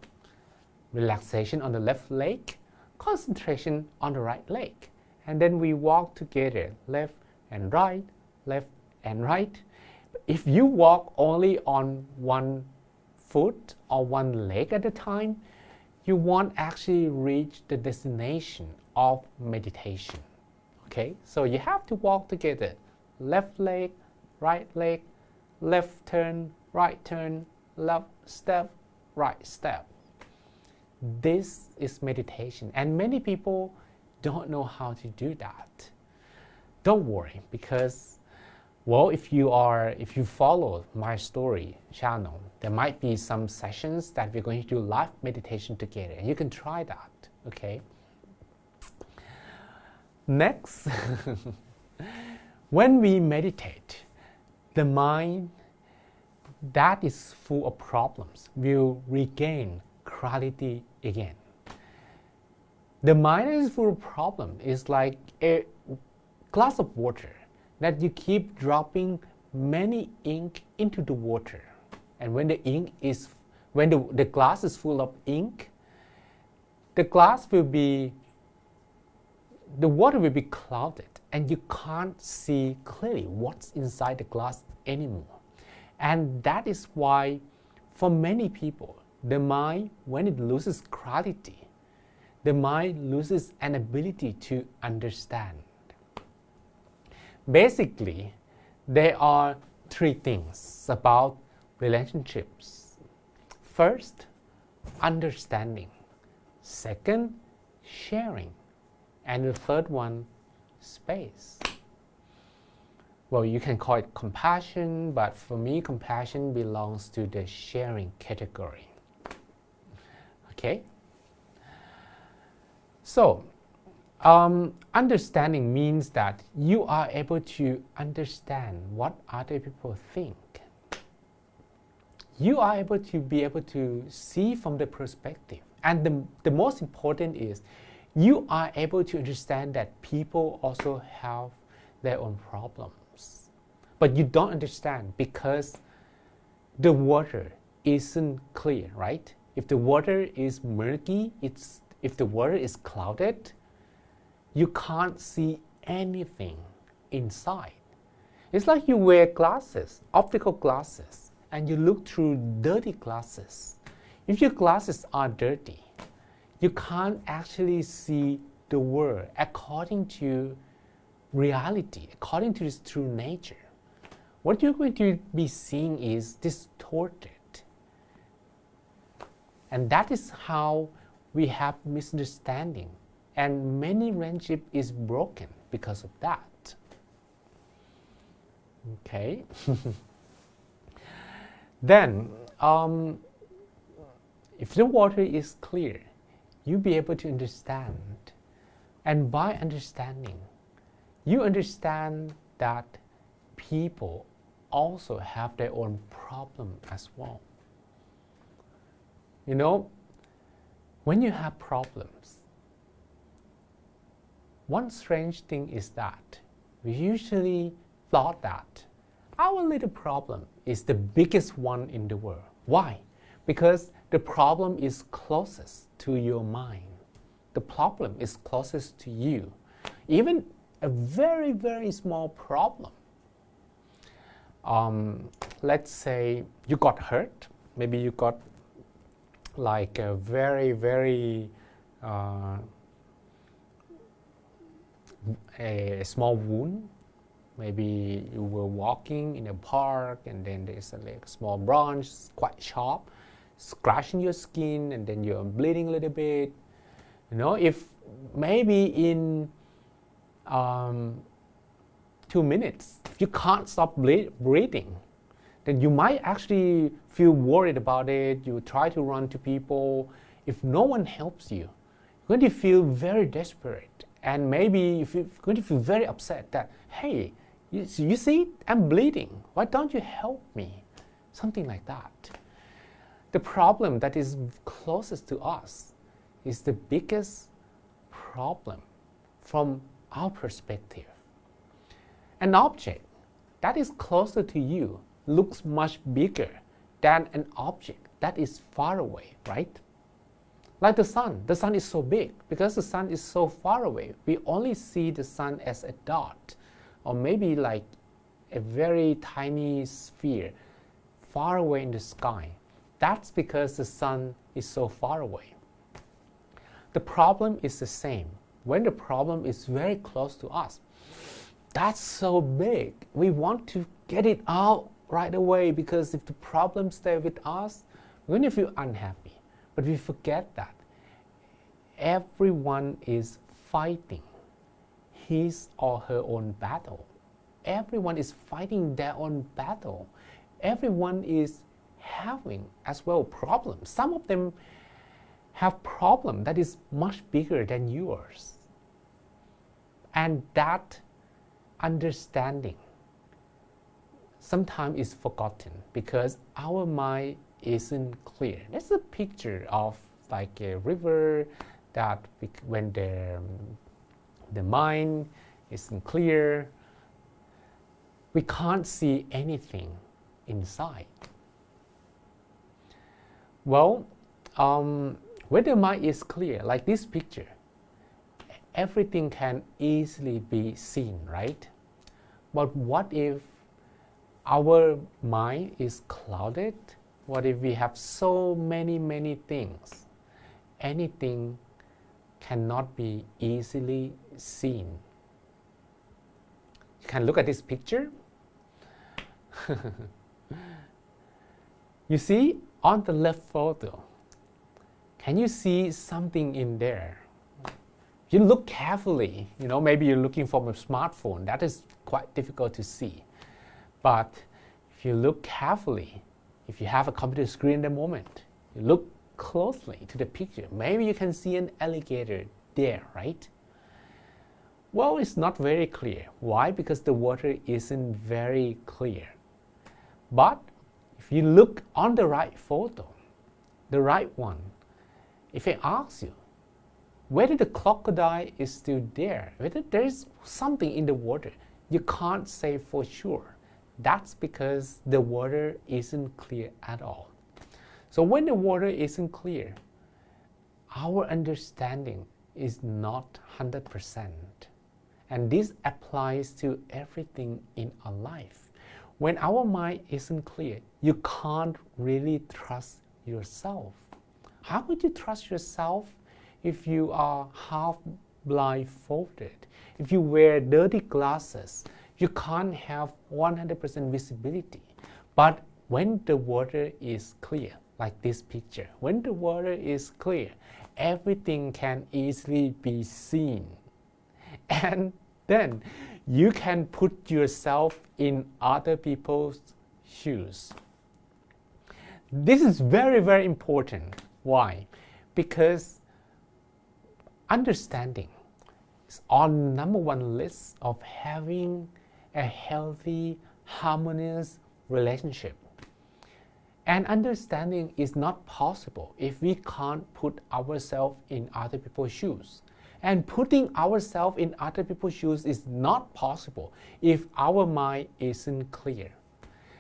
Relaxation on the left leg, concentration on the right leg. And then we walk together, left and right, left and right. If you walk only on one foot or one leg at a time, you won't actually reach the destination of meditation. Okay, so you have to walk together, left leg, left turn, left step, right step. This is meditation, and many people don't know how to do that. Don't worry, because well, if you follow my story channel, there might be some sessions that we're going to do live meditation together, and you can try that. Okay. Next, when we meditate, the mind that is full of problems will regain clarity again. The mind that is full of problems is like a glass of water that you keep dropping many ink into the water. And when the glass is full of ink, the water will be clouded and you can't see clearly what's inside the glass anymore. And that is why for many people, the mind, when it loses clarity, the mind loses an ability to understand. Basically, there are 3 things about relationships. First, understanding. Second, sharing. And the third one, space. Well, you can call it compassion, but for me, compassion belongs to the sharing category. Okay? So, Understanding means that you are able to understand what other people think. You are able to see from the perspective. And the most important is you are able to understand that people also have their own problems. But you don't understand because the water isn't clear, right? If the water is murky, if the water is clouded, you can't see anything inside. It's like you wear glasses, optical glasses, and you look through dirty glasses. If your glasses are dirty, you can't actually see the world according to reality, according to its true nature. What you're going to be seeing is distorted. And that is how we have misunderstanding. And many relationship is broken because of that. Okay. Then, if the water is clear, you'll be able to understand. And by understanding, you understand that people also have their own problem as well. You know, when you have problems, one strange thing is that we usually thought that our little problem is the biggest one in the world. Why? Because the problem is closest to your mind. The problem is closest to you. Even a very, very small problem. Let's say you got hurt. Maybe you got like a very, very a small wound. Maybe you were walking in a park and then there's a small branch, quite sharp, scratching your skin, and then you're bleeding a little bit. You know, if maybe in 2 minutes you can't stop breathing, then you might actually feel worried about it. You try to run to people. If no one helps you, you're going to feel very desperate. And maybe you're going to feel very upset that, hey, you see, I'm bleeding. Why don't you help me? Something like that. The problem that is closest to us is the biggest problem from our perspective. An object that is closer to you looks much bigger than an object that is far away, right? Like the sun. The sun is so big because the sun is so far away. We only see the sun as a dot, or maybe like a very tiny sphere far away in the sky. That's because the sun is so far away. The problem is the same. When the problem is very close to us, that's so big. We want to get it out right away because if the problem stays with us, we're going to feel unhappy. But we forget that everyone is fighting his or her own battle. Everyone is fighting their own battle. Everyone is having as well problems. Some of them have problem that is much bigger than yours. And that understanding sometimes is forgotten because our mind isn't clear. That's a picture of like a river that when the mind isn't clear, we can't see anything inside. Well, when the mind is clear, like this picture, everything can easily be seen, right? But what if our mind is clouded? What if we have so many things? Anything cannot be easily seen. You can look at this picture. You see, on the left photo, can you see something in there? You look carefully, you know, maybe you're looking for a smartphone. That is quite difficult to see. But if you look carefully, if you have a computer screen at the moment, you look closely to the picture, maybe you can see an alligator there, right? Well, it's not very clear. Why? Because the water isn't very clear. But if you look on the right photo, the right one, if I ask you whether the crocodile is still there, whether there is something in the water, you can't say for sure. That's because the water isn't clear at all. So when the water isn't clear, our understanding is not 100%. And this applies to everything in our life. When our mind isn't clear, you can't really trust yourself. How could you trust yourself if you are half blindfolded? If you wear dirty glasses, you can't have 100% visibility. But when the water is clear, like this picture, when the water is clear, everything can easily be seen. And then you can put yourself in other people's shoes. This is very, very important. Why? Because understanding is on number one list of having a healthy, harmonious relationship. And understanding is not possible if we can't put ourselves in other people's shoes. And putting ourselves in other people's shoes is not possible if our mind isn't clear.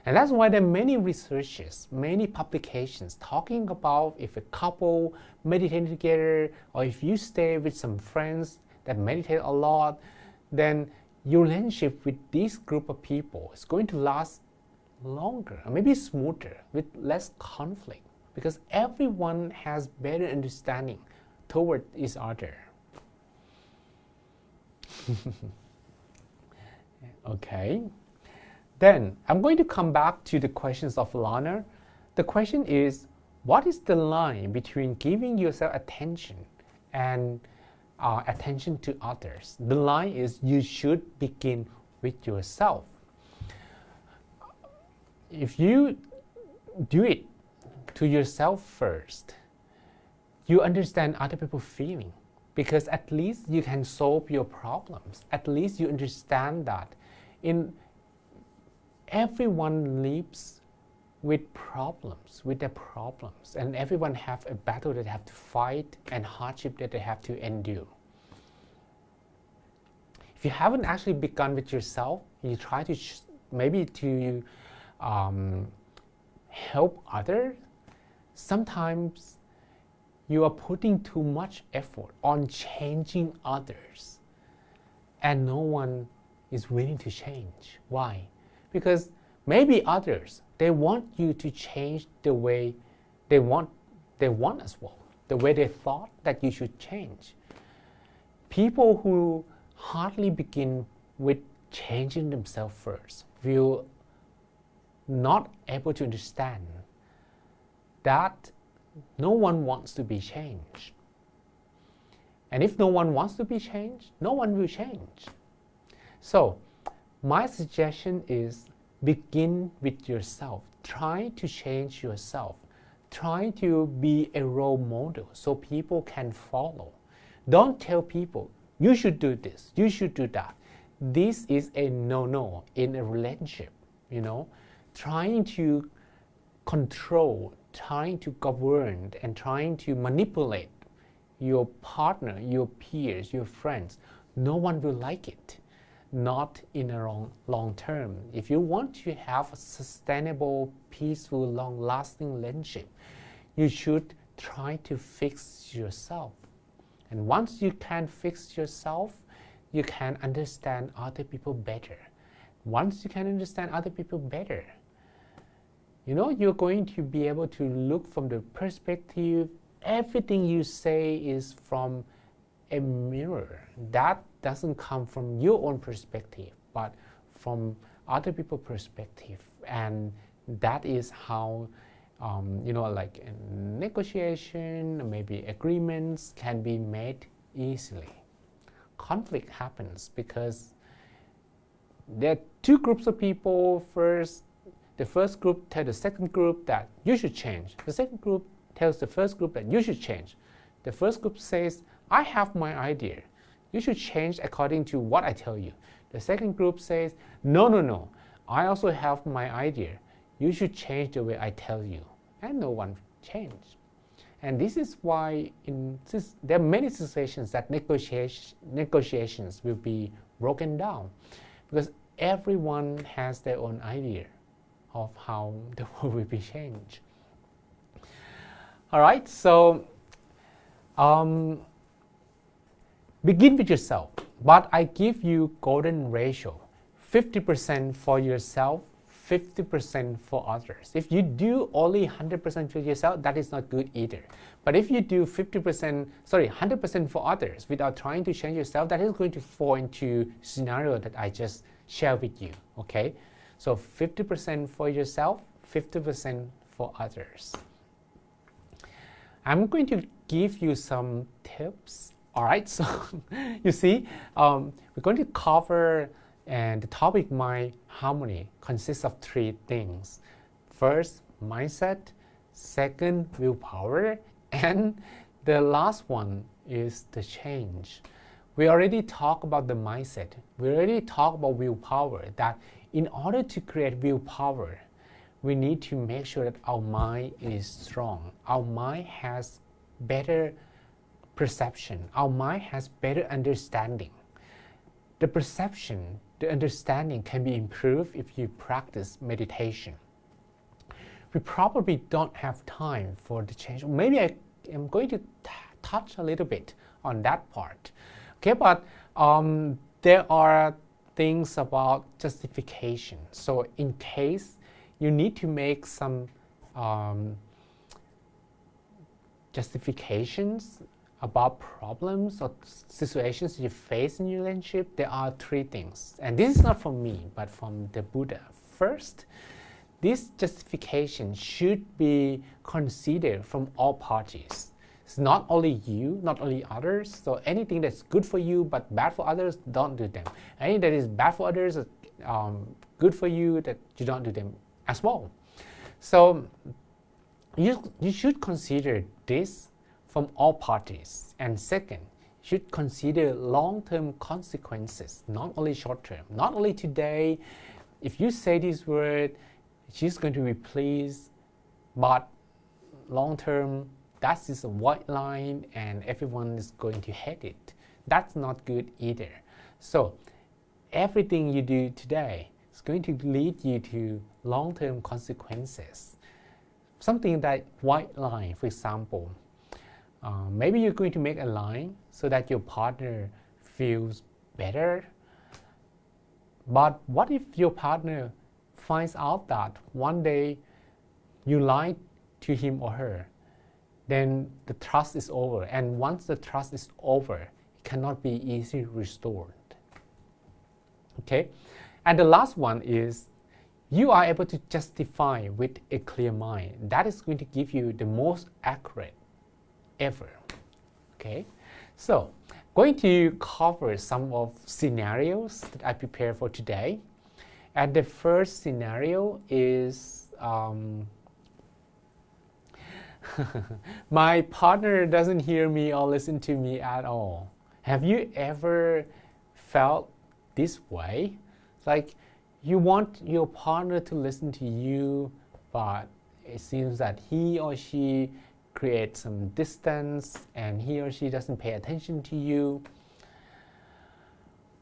And that's why there are many researches, many publications talking about if a couple meditate together, or if you stay with some friends that meditate a lot, then your relationship with this group of people is going to last longer, or maybe smoother, with less conflict, because everyone has better understanding toward each other. Okay. Then I'm going to come back to the questions of Lana. The question is, what is the line between giving yourself attention and attention to others? The line is you should begin with yourself. If you do it to yourself first, you understand other people's feeling, because at least you can solve your problems. At least you understand that everyone lives with their problems, and everyone have a battle that they have to fight and hardship that they have to endure. If you haven't actually begun with yourself, you try to maybe to help others, sometimes you are putting too much effort on changing others, and no one is willing to change. Why? Because maybe others, they want you to change the way they want as well, the way they thought that you should change. People who hardly begin with changing themselves first will not able to understand that no one wants to be changed. And if no one wants to be changed, no one will change. So my suggestion is begin with yourself. Try to change yourself. Try to be a role model so people can follow. Don't tell people, you should do this, you should do that. This is a no-no in a relationship, Trying to control, trying to govern, and trying to manipulate your partner, your peers, your friends, no one will like it. Not in a long term. If you want to have a sustainable, peaceful, long-lasting relationship, you should try to fix yourself. And once you can fix yourself, you can understand other people better. Once you can understand other people better, you're going to be able to look from the perspective, everything you say is from a mirror. That doesn't come from your own perspective, but from other people's perspective. And that is how, like negotiation, maybe agreements can be made easily. Conflict happens because there are two groups of people. The first group tells the second group that you should change. The second group tells the first group that you should change. The first group says, I have my idea. You should change according to what I tell you. The second group says, no, I also have my idea. You should change the way I tell you. And no one changed. And this is why there are many situations that negotiations will be broken down, because everyone has their own idea of how the world will be changed. All right, so begin with yourself, but I give you golden ratio, 50% for yourself, 50% for others. If you do only 100% for yourself, that is not good either. But if you do 100% for others without trying to change yourself, that is going to fall into scenario that I just shared with you, okay? So 50% for yourself, 50% for others. I'm going to give you some tips. All right, so you see, we're going to cover, and the topic Mind Harmony consists of 3 things. First, mindset. Second, willpower. And the last one is the change. We already talked about the mindset. We already talked about willpower, that in order to create willpower, we need to make sure that our mind is strong. Our mind has better perception. Our mind has better understanding. The perception, the understanding can be improved if you practice meditation. We probably don't have time for the change. Maybe I am going to touch a little bit on that part. Okay, but there are things about justification. So in case you need to make some justifications about problems or situations you face in your relationship, there are 3 things. And this is not from me, but from the Buddha. First, this justification should be considered from all parties. It's not only you, not only others. So anything that's good for you but bad for others, don't do them. Anything that is bad for others, good for you, that you don't do them as well. So you should consider this from all parties. And second, you should consider long-term consequences, not only short-term. Not only today, if you say this word, she's going to be pleased, but long-term, that is a white line and everyone is going to hate it. That's not good either. So everything you do today is going to lead you to long-term consequences. Something like white line, for example. Maybe you're going to make a line so that your partner feels better. But what if your partner finds out that one day you lied to him or her? Then the trust is over. And once the trust is over, it cannot be easily restored. Okay? And the last one is you are able to justify with a clear mind. That is going to give you the most accurate ever. Okay, so going to cover some of scenarios that I prepared for today. And the first scenario is my partner doesn't hear me or listen to me at all. Have you ever felt this way? It's like you want your partner to listen to you, but it seems that he or she creates some distance and he or she doesn't pay attention to you.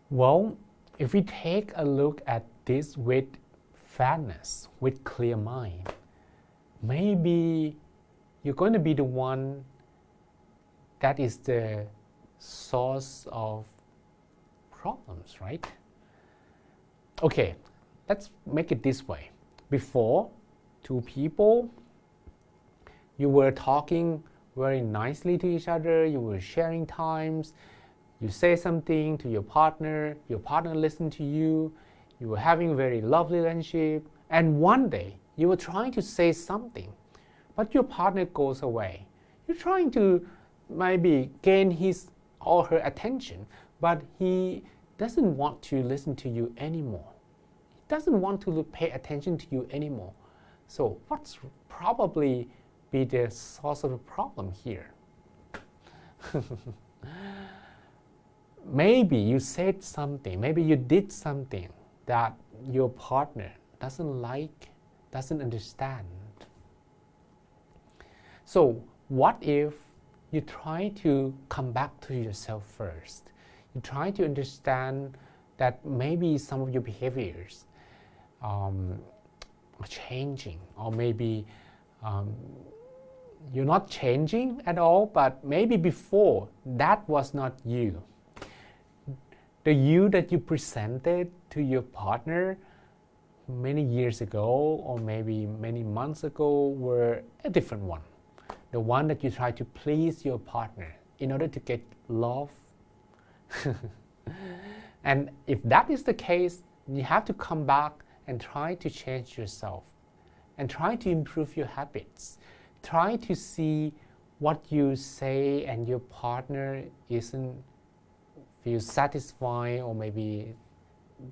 Well, if we take a look at this with fairness, with clear mind, maybe you're going to be the one that is the source of problems, right? Okay, let's make it this way. Before, 2 people, you were talking very nicely to each other, you were sharing times, you say something to your partner listened to you, you were having a very lovely relationship, and one day you were trying to say something, but your partner goes away. You're trying to maybe gain his or her attention, but he doesn't want to listen to you anymore. He doesn't want to pay attention to you anymore. So what's probably be the source of the problem here? maybe you said something, maybe you did something that your partner doesn't like, doesn't understand. So what if you try to come back to yourself first? You try to understand that maybe some of your behaviors are changing, or maybe you're not changing at all, but maybe before that was not you. The you that you presented to your partner many years ago, or maybe many months ago, were a different one. The one that you try to please your partner in order to get love. And if that is the case, you have to come back and try to change yourself and try to improve your habits. Try to see what you say and your partner isn't feel satisfied, or maybe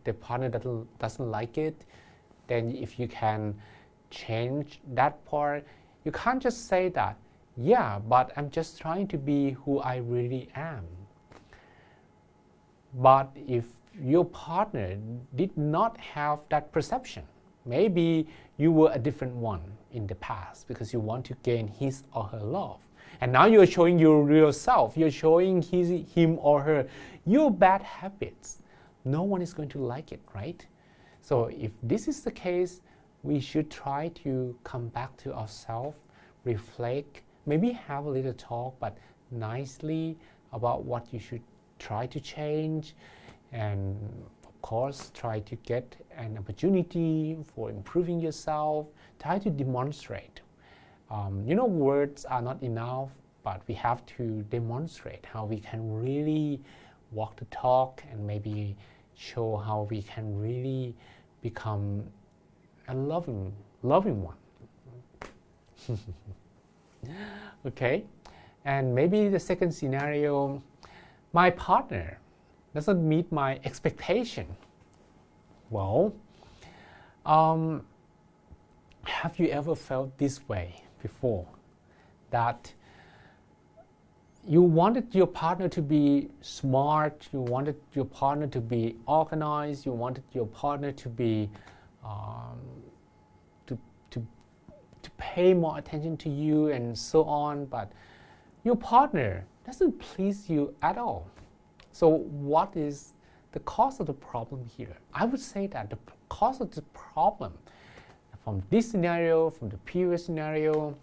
the partner doesn't like it. Then if you can change that part, you can't just say that, yeah, but I'm just trying to be who I really am. But if your partner did not have that perception, maybe you were a different one in the past because you want to gain his or her love. And now you're showing your real self, you're showing him or her your bad habits. No one is going to like it, right? So if this is the case, we should try to come back to ourselves, reflect, maybe have a little talk, but nicely about what you should try to change, and of course try to get an opportunity for improving yourself. Try to demonstrate. Words are not enough, but we have to demonstrate how we can really walk the talk, and maybe show how we can really become a loving one. Okay, and maybe the second scenario, my partner doesn't meet my expectation. Well, have you ever felt this way before? That you wanted your partner to be smart, you wanted your partner to be organized, you wanted your partner to be to pay more attention to you and so on, but your partner doesn't please you at all. So what is the cause of the problem here? I would say that the cause of the problem from this scenario, from the previous scenario,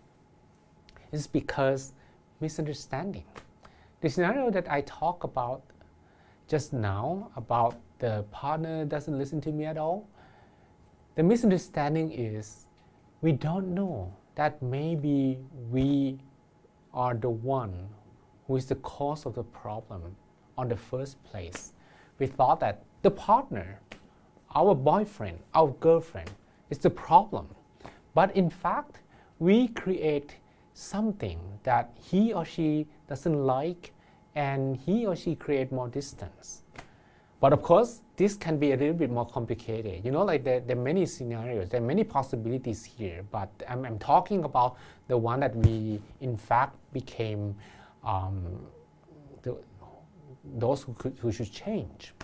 is because misunderstanding. The scenario that I talked about just now, about the partner doesn't listen to me at all, the misunderstanding is we don't know that maybe we are the one who is the cause of the problem on the first place. We thought that the partner, our boyfriend, our girlfriend, is the problem. But in fact, we create something that he or she doesn't like, and he or she create more distance. But of course, this can be a little bit more complicated. There are many scenarios, there are many possibilities here, but I'm talking about the one that we in fact became those who should change.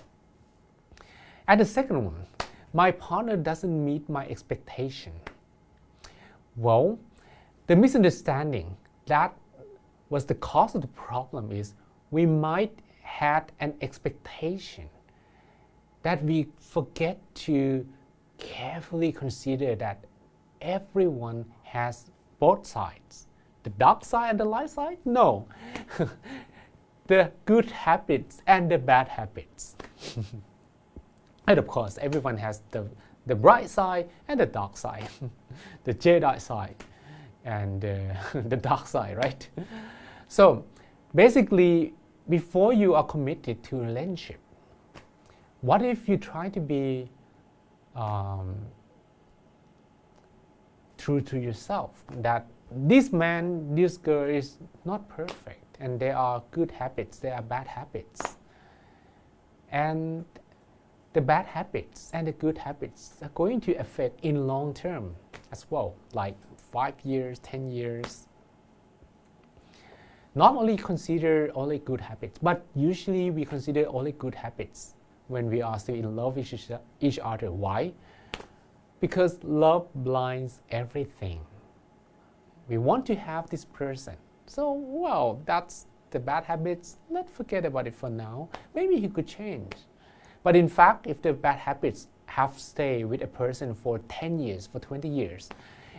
And the second one, my partner doesn't meet my expectation. Well, the misunderstanding that was the cause of the problem is we might had an expectation that we forget to carefully consider that everyone has both sides. The dark side and the light side? No. The good habits and the bad habits. And of course, everyone has the bright side and the dark side. The Jedi side and the dark side, right? So basically, before you are committed to a relationship, what if you try to be true to yourself, that this man, this girl is not perfect, and there are good habits, there are bad habits. And the bad habits and the good habits are going to affect in long term as well, like 5 years, 10 years. not only consider only good habits, but usually we consider only good habits when we are still in love with each other. Why? Because love blinds everything. We want to have this person. So, well, that's the bad habits. Let's forget about it for now. Maybe he could change. But in fact, if the bad habits have stayed with a person for 10 years, for 20 years,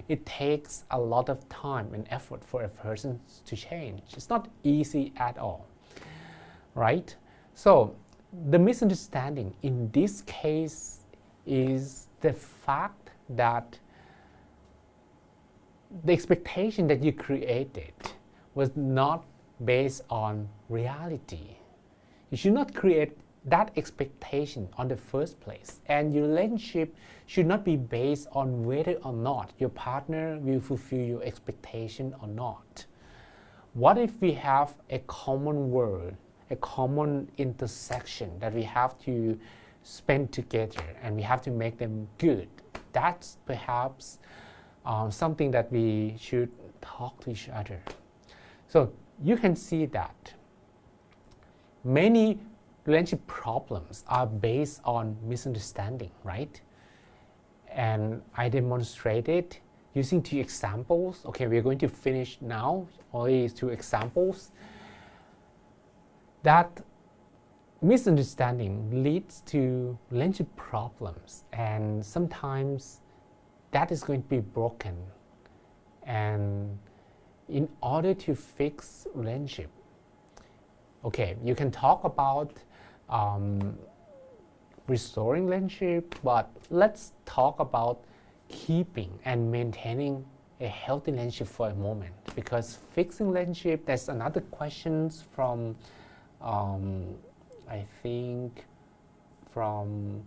it takes a lot of time and effort for a person to change. It's not easy at all, right? So the misunderstanding in this case is the fact that the expectation that you created was not based on reality. You should not create that expectation on the first place, and your relationship should not be based on whether or not your partner will fulfill your expectation or not. What if we have a common word, a common intersection that we have to spend together and we have to make them good? That's perhaps something that we should talk to each other. So you can see that many relationship problems are based on misunderstanding, right? And I demonstrated using 2 examples. Okay, we're going to finish now, only 2 examples. That misunderstanding leads to relationship problems, and sometimes that is going to be broken. And in order to fix relationship, okay, you can talk about restoring relationship, but let's talk about keeping and maintaining a healthy relationship for a moment, because fixing relationship, there's another questions from I think from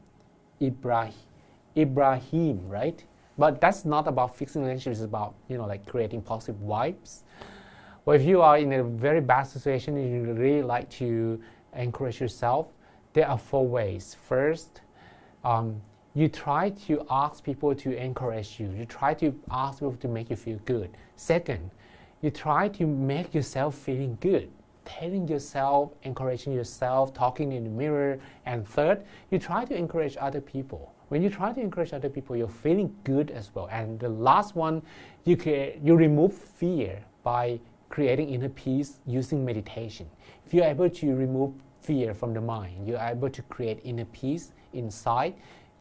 Ibrahim, right? But that's not about fixing relationships. It's about, like creating positive vibes. Well, if you are in a very bad situation and you really like to encourage yourself, there are 4 ways. First, you try to ask people to encourage you. You try to ask people to make you feel good. Second, you try to make yourself feeling good, telling yourself, encouraging yourself, talking in the mirror. And third, you try to encourage other people. When you try to encourage other people, you're feeling good as well. And the last one, you remove fear by creating inner peace using meditation. If you're able to remove fear from the mind, you're able to create inner peace inside,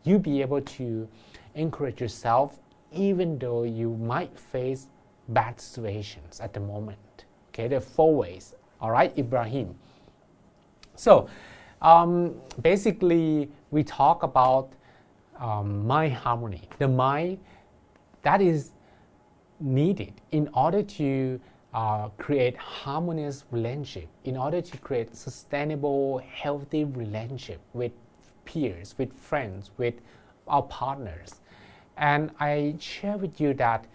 you'll be able to encourage yourself even though you might face bad situations at the moment. Okay, there are 4 ways. All right, Ibrahim. So basically, we talk about mind harmony. The mind that is needed in order to create harmonious relationship, in order to create sustainable, healthy relationship with peers, with friends, with our partners. And I share with you that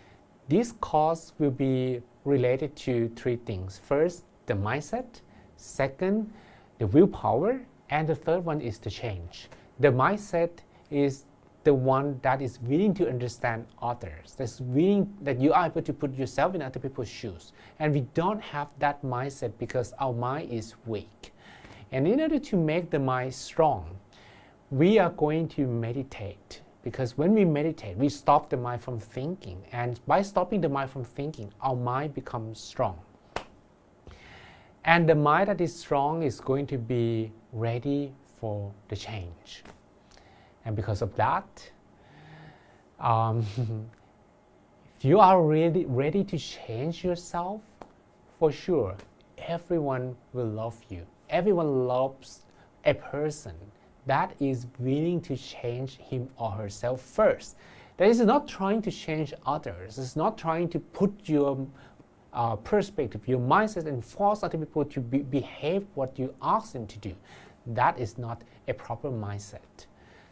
this course will be related to 3 things. First, the mindset. Second, the willpower. And the third one is the change. The mindset is the one that is willing to understand others, that's willing, that you are able to put yourself in other people's shoes. And we don't have that mindset because our mind is weak. And in order to make the mind strong, we are going to meditate. Because when we meditate, we stop the mind from thinking. And by stopping the mind from thinking, our mind becomes strong. And the mind that is strong is going to be ready for the change. And because of that, if you are really ready to change yourself, for sure, everyone will love you. Everyone loves a person that is willing to change him or herself first. That is not trying to change others. It's not trying to put your perspective, your mindset, and force other people to behave what you ask them to do. That is not a proper mindset.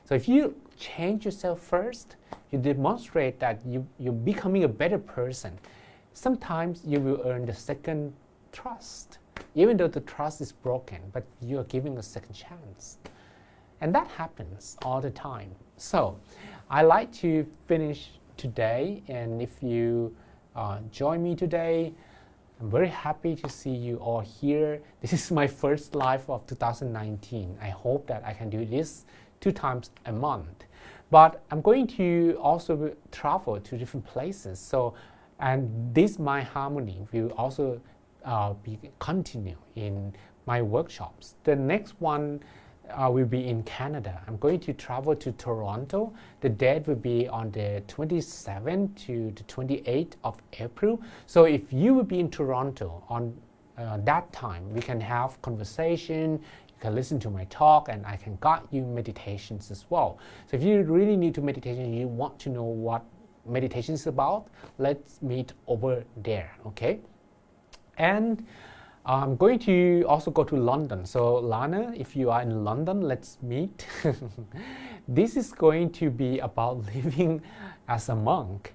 So if you change yourself first, you demonstrate that you're becoming a better person. Sometimes you will earn the second trust, even though the trust is broken, but you're giving a second chance. And that happens all the time. So I like to finish today, and if you join me today, I'm very happy to see you all here. This is my first live of 2019. I hope that I can do this 2 times a month. But I'm going to also travel to different places. So, and this My Harmony will also be continue in my workshops. The next one will be in Canada. I'm going to travel to Toronto. The date will be on the 27th to the 28th of April. So if you will be in Toronto on that time, we can have conversation, you can listen to my talk, and I can guide you meditations as well. So if you really need to meditation, you want to know what meditation is about, let's meet over there, okay? And I'm going to also go to London. So Lana, if you are in London, let's meet. This is going to be about living as a monk.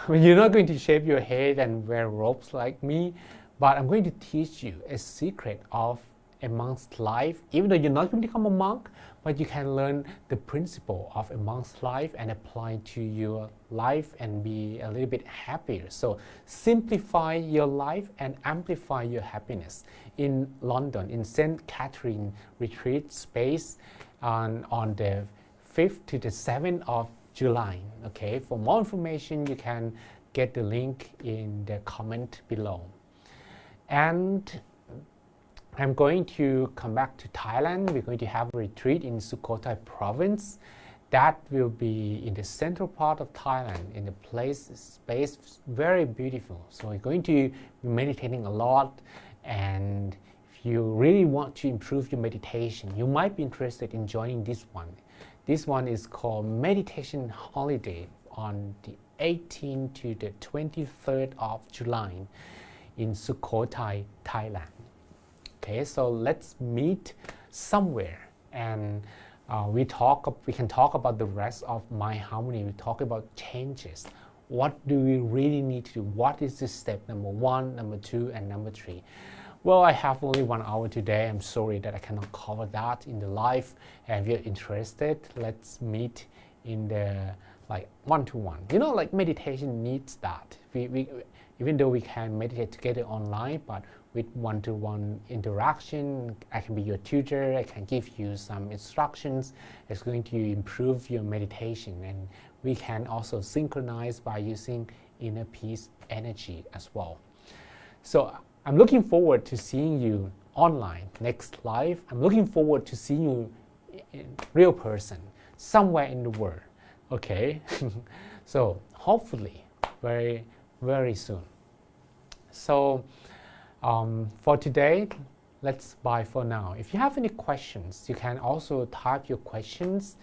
You're not going to shave your head and wear robes like me, but I'm going to teach you a secret of a monk's life. Even though you're not going to become a monk, but you can learn the principle of a monk's life and apply it to your life and be a little bit happier. So simplify your life and amplify your happiness in London, in St. Catherine Retreat Space on the 5th to the 7th of July. Okay, for more information, you can get the link in the comment below. And I'm going to come back to Thailand. We're going to have a retreat in Sukhothai province. That will be in the central part of Thailand, in the space very beautiful. So we're going to be meditating a lot, and if you really want to improve your meditation, you might be interested in joining this one. This one is called Meditation Holiday on the 18th to the 23rd of July in Sukhothai, Thailand. Okay, so let's meet somewhere, and we can talk about the rest of My Harmony. We talk about changes. What do we really need to do? What is the step number 1, number 2, and number 3? Well, I have only 1 hour today. I'm sorry that I cannot cover that in the live. And if you're interested, let's meet in the one-to-one. You know, like meditation needs that. We even though we can meditate together online, but with one-to-one interaction, I can be your tutor, I can give you some instructions. It's going to improve your meditation, and we can also synchronize by using inner peace energy as well. So I'm looking forward to seeing you online next live. I'm looking forward to seeing you in real person somewhere in the world. Okay, so hopefully very, very soon. So for today, let's bye for now. If you have any questions, you can also type your questions,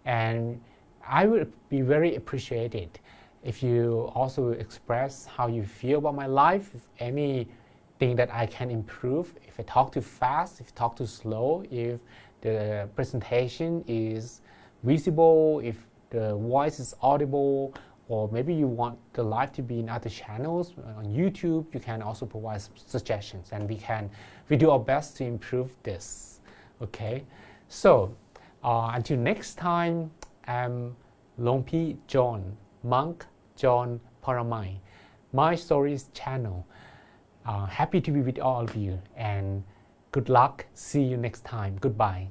and I would be very appreciated if you also express how you feel about my life, if anything that I can improve, if I talk too fast, if I talk too slow, if the presentation is visible, if the voice is audible, or maybe you want the live to be in other channels on YouTube. You can also provide suggestions, and we do our best to improve this. Okay, so until next time, I'm Longpi John, Monk John Paramai, My Stories channel. Happy to be with all of you, and good luck. See you next time. Goodbye.